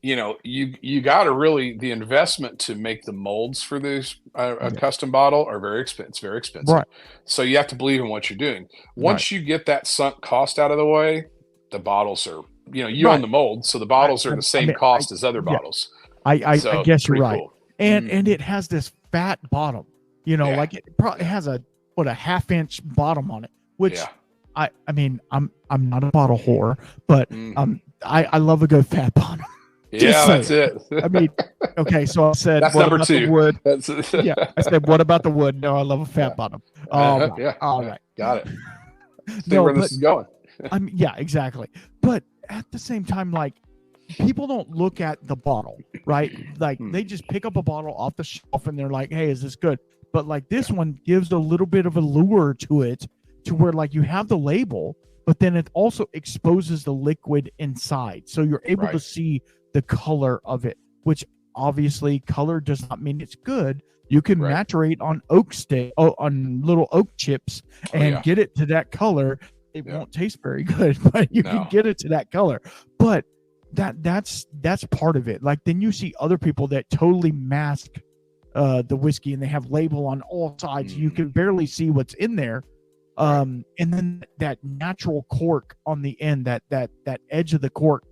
you got to really, the investment to make the molds for this a Yeah. custom bottle are very expensive. It's very expensive. Right. So you have to believe in what you're doing. Right. Once you get that sunk cost out of the way, the bottles are, you Right. own the mold, so the bottles are the I same mean, cost as other yeah. bottles. I So guess you're pretty right. cool. And it has this fat bottom, Yeah. like it probably has a half-inch bottom on it, which Yeah. I mean, I'm not a bottle whore, but Mhm. I love a good fat bottom. Yeah, that's it. I mean, okay, so I said, That's what number about two. the wood? That's Yeah, I said, what about the wood? No, I love a fat bottom. All right, yeah. all right. Got it. See No, where but this is going. yeah, exactly. But at the same time, like, people don't look at the bottle, right? Like, they just pick up a bottle off the shelf and they're like, hey, is this good? But like this one gives a little bit of a lure to it, to where like you have the label, but then it also exposes the liquid inside, so you're able to Right. see the color of it, which obviously color does not mean it's good. You can Right. macerate on on little oak chips and yeah. get it to that color. It Yeah. won't taste very good, but you can No. get it to that color. But that's part of it. Like, then you see other people that totally mask the whiskey, and they have label on all sides. You can barely see what's in there. And then that natural cork on the end, that edge of the cork,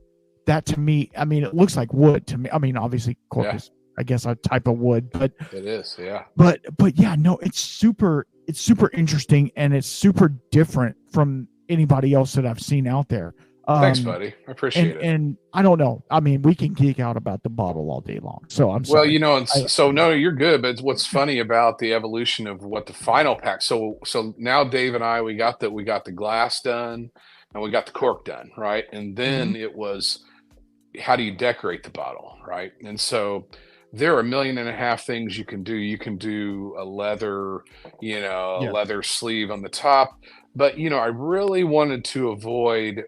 that to me, I mean, it looks like wood to me. I mean, obviously cork is, I guess, a type of wood, but it is, yeah. But yeah, no, it's super interesting, and it's super different from anybody else that I've seen out there. Thanks, buddy. I appreciate it. And I don't know. I mean, we can geek out about the bottle all day long. So I'm sorry. Well, no, you're good. But what's funny about the evolution of what the final pack. So now Dave and I, we got the glass done, and we got the cork done, right? And then it was, how do you decorate the bottle, right? And so there are 1.5 million things you can do. You can do a leather, leather sleeve on the top. But I really wanted to avoid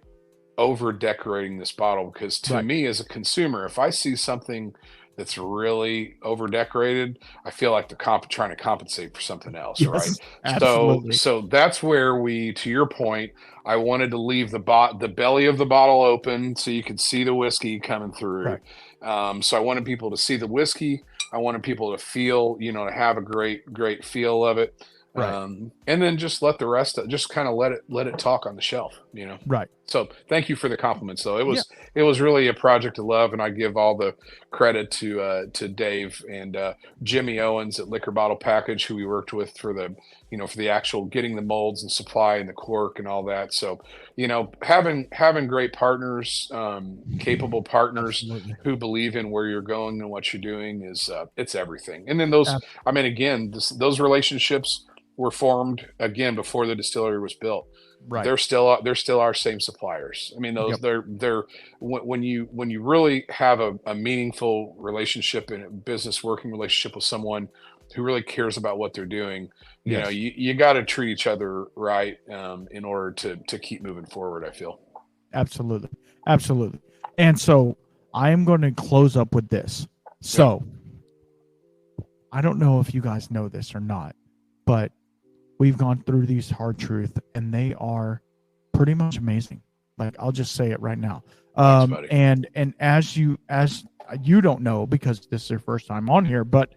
over decorating this bottle, because to me as a consumer, if I see something that's really over decorated, I feel like they're trying to compensate for something else, right? Absolutely. So that's where to your point, I wanted to leave the belly of the bottle open so you could see the whiskey coming through. So I wanted people to see the whiskey. I wanted people to feel, to have a great feel of it. And then just let the rest just kind of let it talk on the shelf. you know. Right. So thank you for the compliments, though. It was really a project of love, and I give all the credit to Dave and Jimmy Owens at Liquor Bottle Package, who we worked with for the, for the actual getting the molds and supply and the cork and all that. So, having great partners, capable partners Absolutely. who believe in where you're going and what you're doing is it's everything. And then those, I mean, again, those relationships were formed again before the distillery was built. Right. They're still our same suppliers. I mean, those they're when you really have a meaningful relationship and a business working relationship with someone who really cares about what they're doing, you got to treat each other right in order to keep moving forward, I feel. Absolutely. And so I am going to close up with this. So I don't know if you guys know this or not, but we've gone through these hard truths, and they are pretty much amazing. Like, I'll just say it right now. Thanks, and as you don't know, because this is your first time on here, but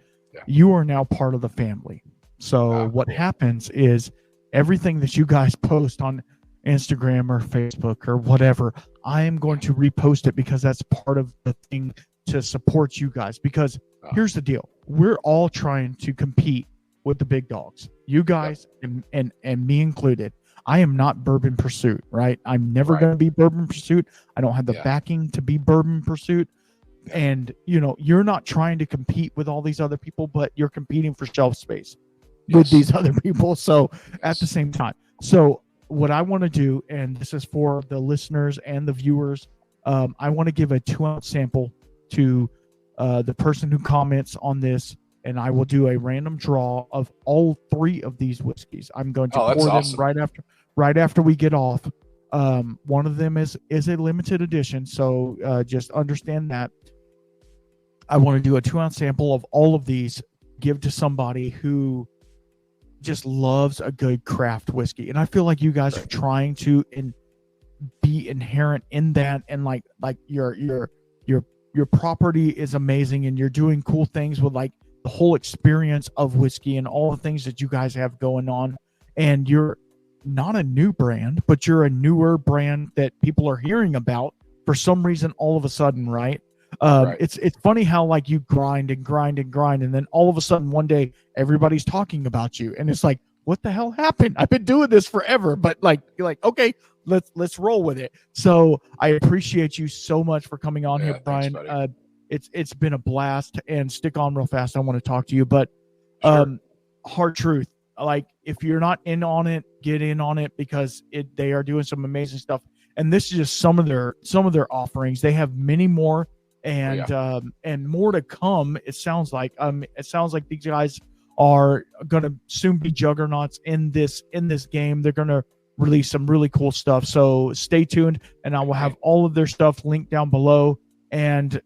you are now part of the family. So what happens is everything that you guys post on Instagram or Facebook or whatever, I am going to repost it, because that's part of the thing to support you guys. Because here's the deal. We're all trying to compete with the big dogs, you guys, and me included. I am not Bourbon Pursuit, right? I'm never going to be Bourbon Pursuit. I don't have the backing to be Bourbon Pursuit. And, you're not trying to compete with all these other people, but you're competing for shelf space with these other people. So at the same time, so what I want to do, and this is for the listeners and the viewers, I want to give a 2-ounce sample to the person who comments on this, and I will do a random draw of all 3 of these whiskeys. I'm going to pour them right after we get off. One of them is a limited edition, so just understand that. I want to do a 2-ounce sample of all of these, give to somebody who just loves a good craft whiskey, and I feel like you guys are trying to be inherent in that, and like your property is amazing, and you're doing cool things with like the whole experience of whiskey and all the things that you guys have going on. And you're not a new brand, but you're a newer brand that people are hearing about for some reason all of a sudden, right? It's funny how like you grind, and then all of a sudden one day everybody's talking about you, and it's like, what the hell happened? I've been doing this forever, but you're like, okay, let's roll with it. So I appreciate you so much for coming on here, Bryan. Thanks, it's been a blast, and stick on real fast. I want to talk to you, but hard truth. Like, if you're not in on it, get in on it, because they are doing some amazing stuff. And this is just some of their offerings. They have many more, and more to come. It sounds like these guys are going to soon be juggernauts in this game. They're going to release some really cool stuff. So stay tuned, and I will have all of their stuff linked down below. And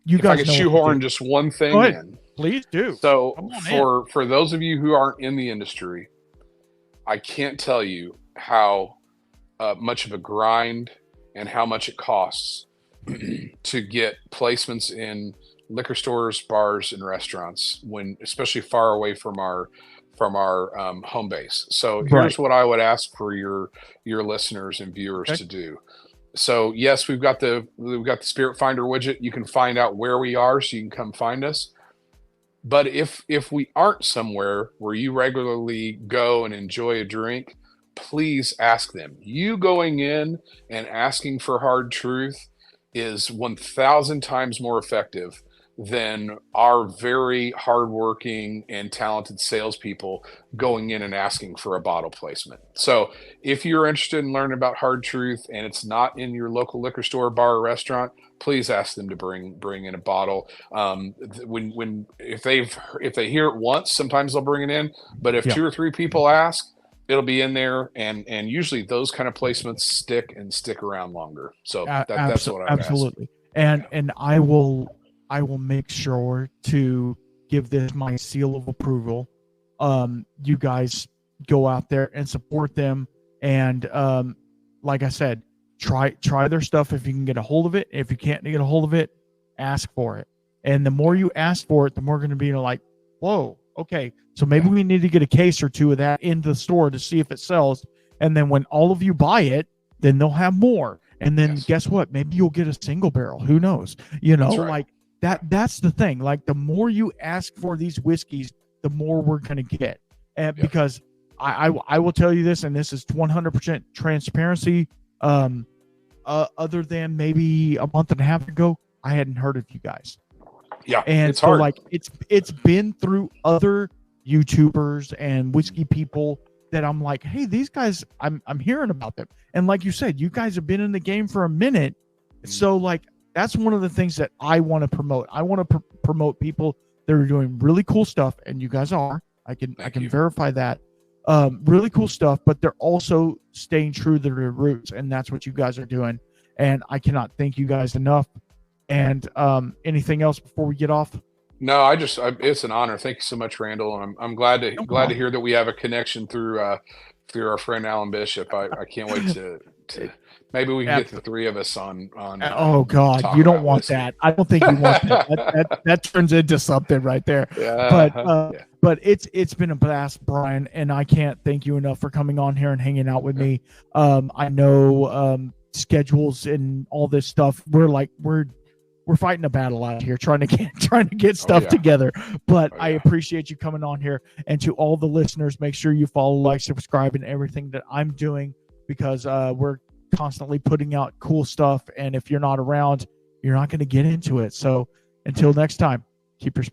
you guys, if I could shoehorn just one thing in, please do. So for those of you who aren't in the industry, I can't tell you how much of a grind and how much it costs to get placements in liquor stores, bars, and restaurants, especially far away from our home base. So here's what I would ask for your listeners and viewers to do. So yes, we've got the Spirit Finder widget. You can find out where we are, so you can come find us. But if we aren't somewhere where you regularly go and enjoy a drink, please ask them. You going in and asking for hard truth is 1,000 times more effective than our very hardworking and talented salespeople going in and asking for a bottle placement. So if you're interested in learning about hard truth and it's not in your local liquor store, bar, or restaurant, please ask them to bring in a bottle. If they hear it once, sometimes they'll bring it in. But if 2 or 3 people ask, it'll be in there, and usually those kind of placements stick around longer. So that's what I would absolutely ask. And I will make sure to give this my seal of approval. You guys go out there and support them, and like I said, try their stuff if you can get a hold of it. If you can't get a hold of it, ask for it. And the more you ask for it, the more going to be like, whoa, okay, so maybe we need to get a case or 2 of that into the store to see if it sells. And then when all of you buy it, then they'll have more. And then Yes. guess what? Maybe you'll get a single barrel. Who knows? You know, That's right. like that's the thing. Like the more you ask for these whiskeys, the more we're going to get. And because I will tell you this, and this is 100% transparency. Other than maybe a month and a half ago, I hadn't heard of you guys. Yeah. And it's so hard. like it's been through other YouTubers and whiskey people that I'm like, hey, these guys, I'm hearing about them. And like you said, you guys have been in the game for a minute. So like, that's one of the things that I want to promote. I want to promote people that are doing really cool stuff. And you guys are, I can verify that. Really cool stuff, but they're also staying true to their roots. And that's what you guys are doing. And I cannot thank you guys enough. And anything else before we get off? No, it's an honor. Thank you so much, Randall. I'm glad to hear that we have a connection through our friend Alan Bishop. I can't wait to maybe we can get the three of us on. Oh God, you don't want whiskey. That. I don't think you want that. That turns into something right there. Yeah. But it's been a blast, Bryan, and I can't thank you enough for coming on here and hanging out with me. I know schedules and all this stuff. We're fighting a battle out here trying to get stuff together. But I appreciate you coming on here. And to all the listeners, make sure you follow, like, subscribe, and everything that I'm doing, because we're constantly putting out cool stuff. And if you're not around, you're not going to get into it. So until next time, keep your spirit.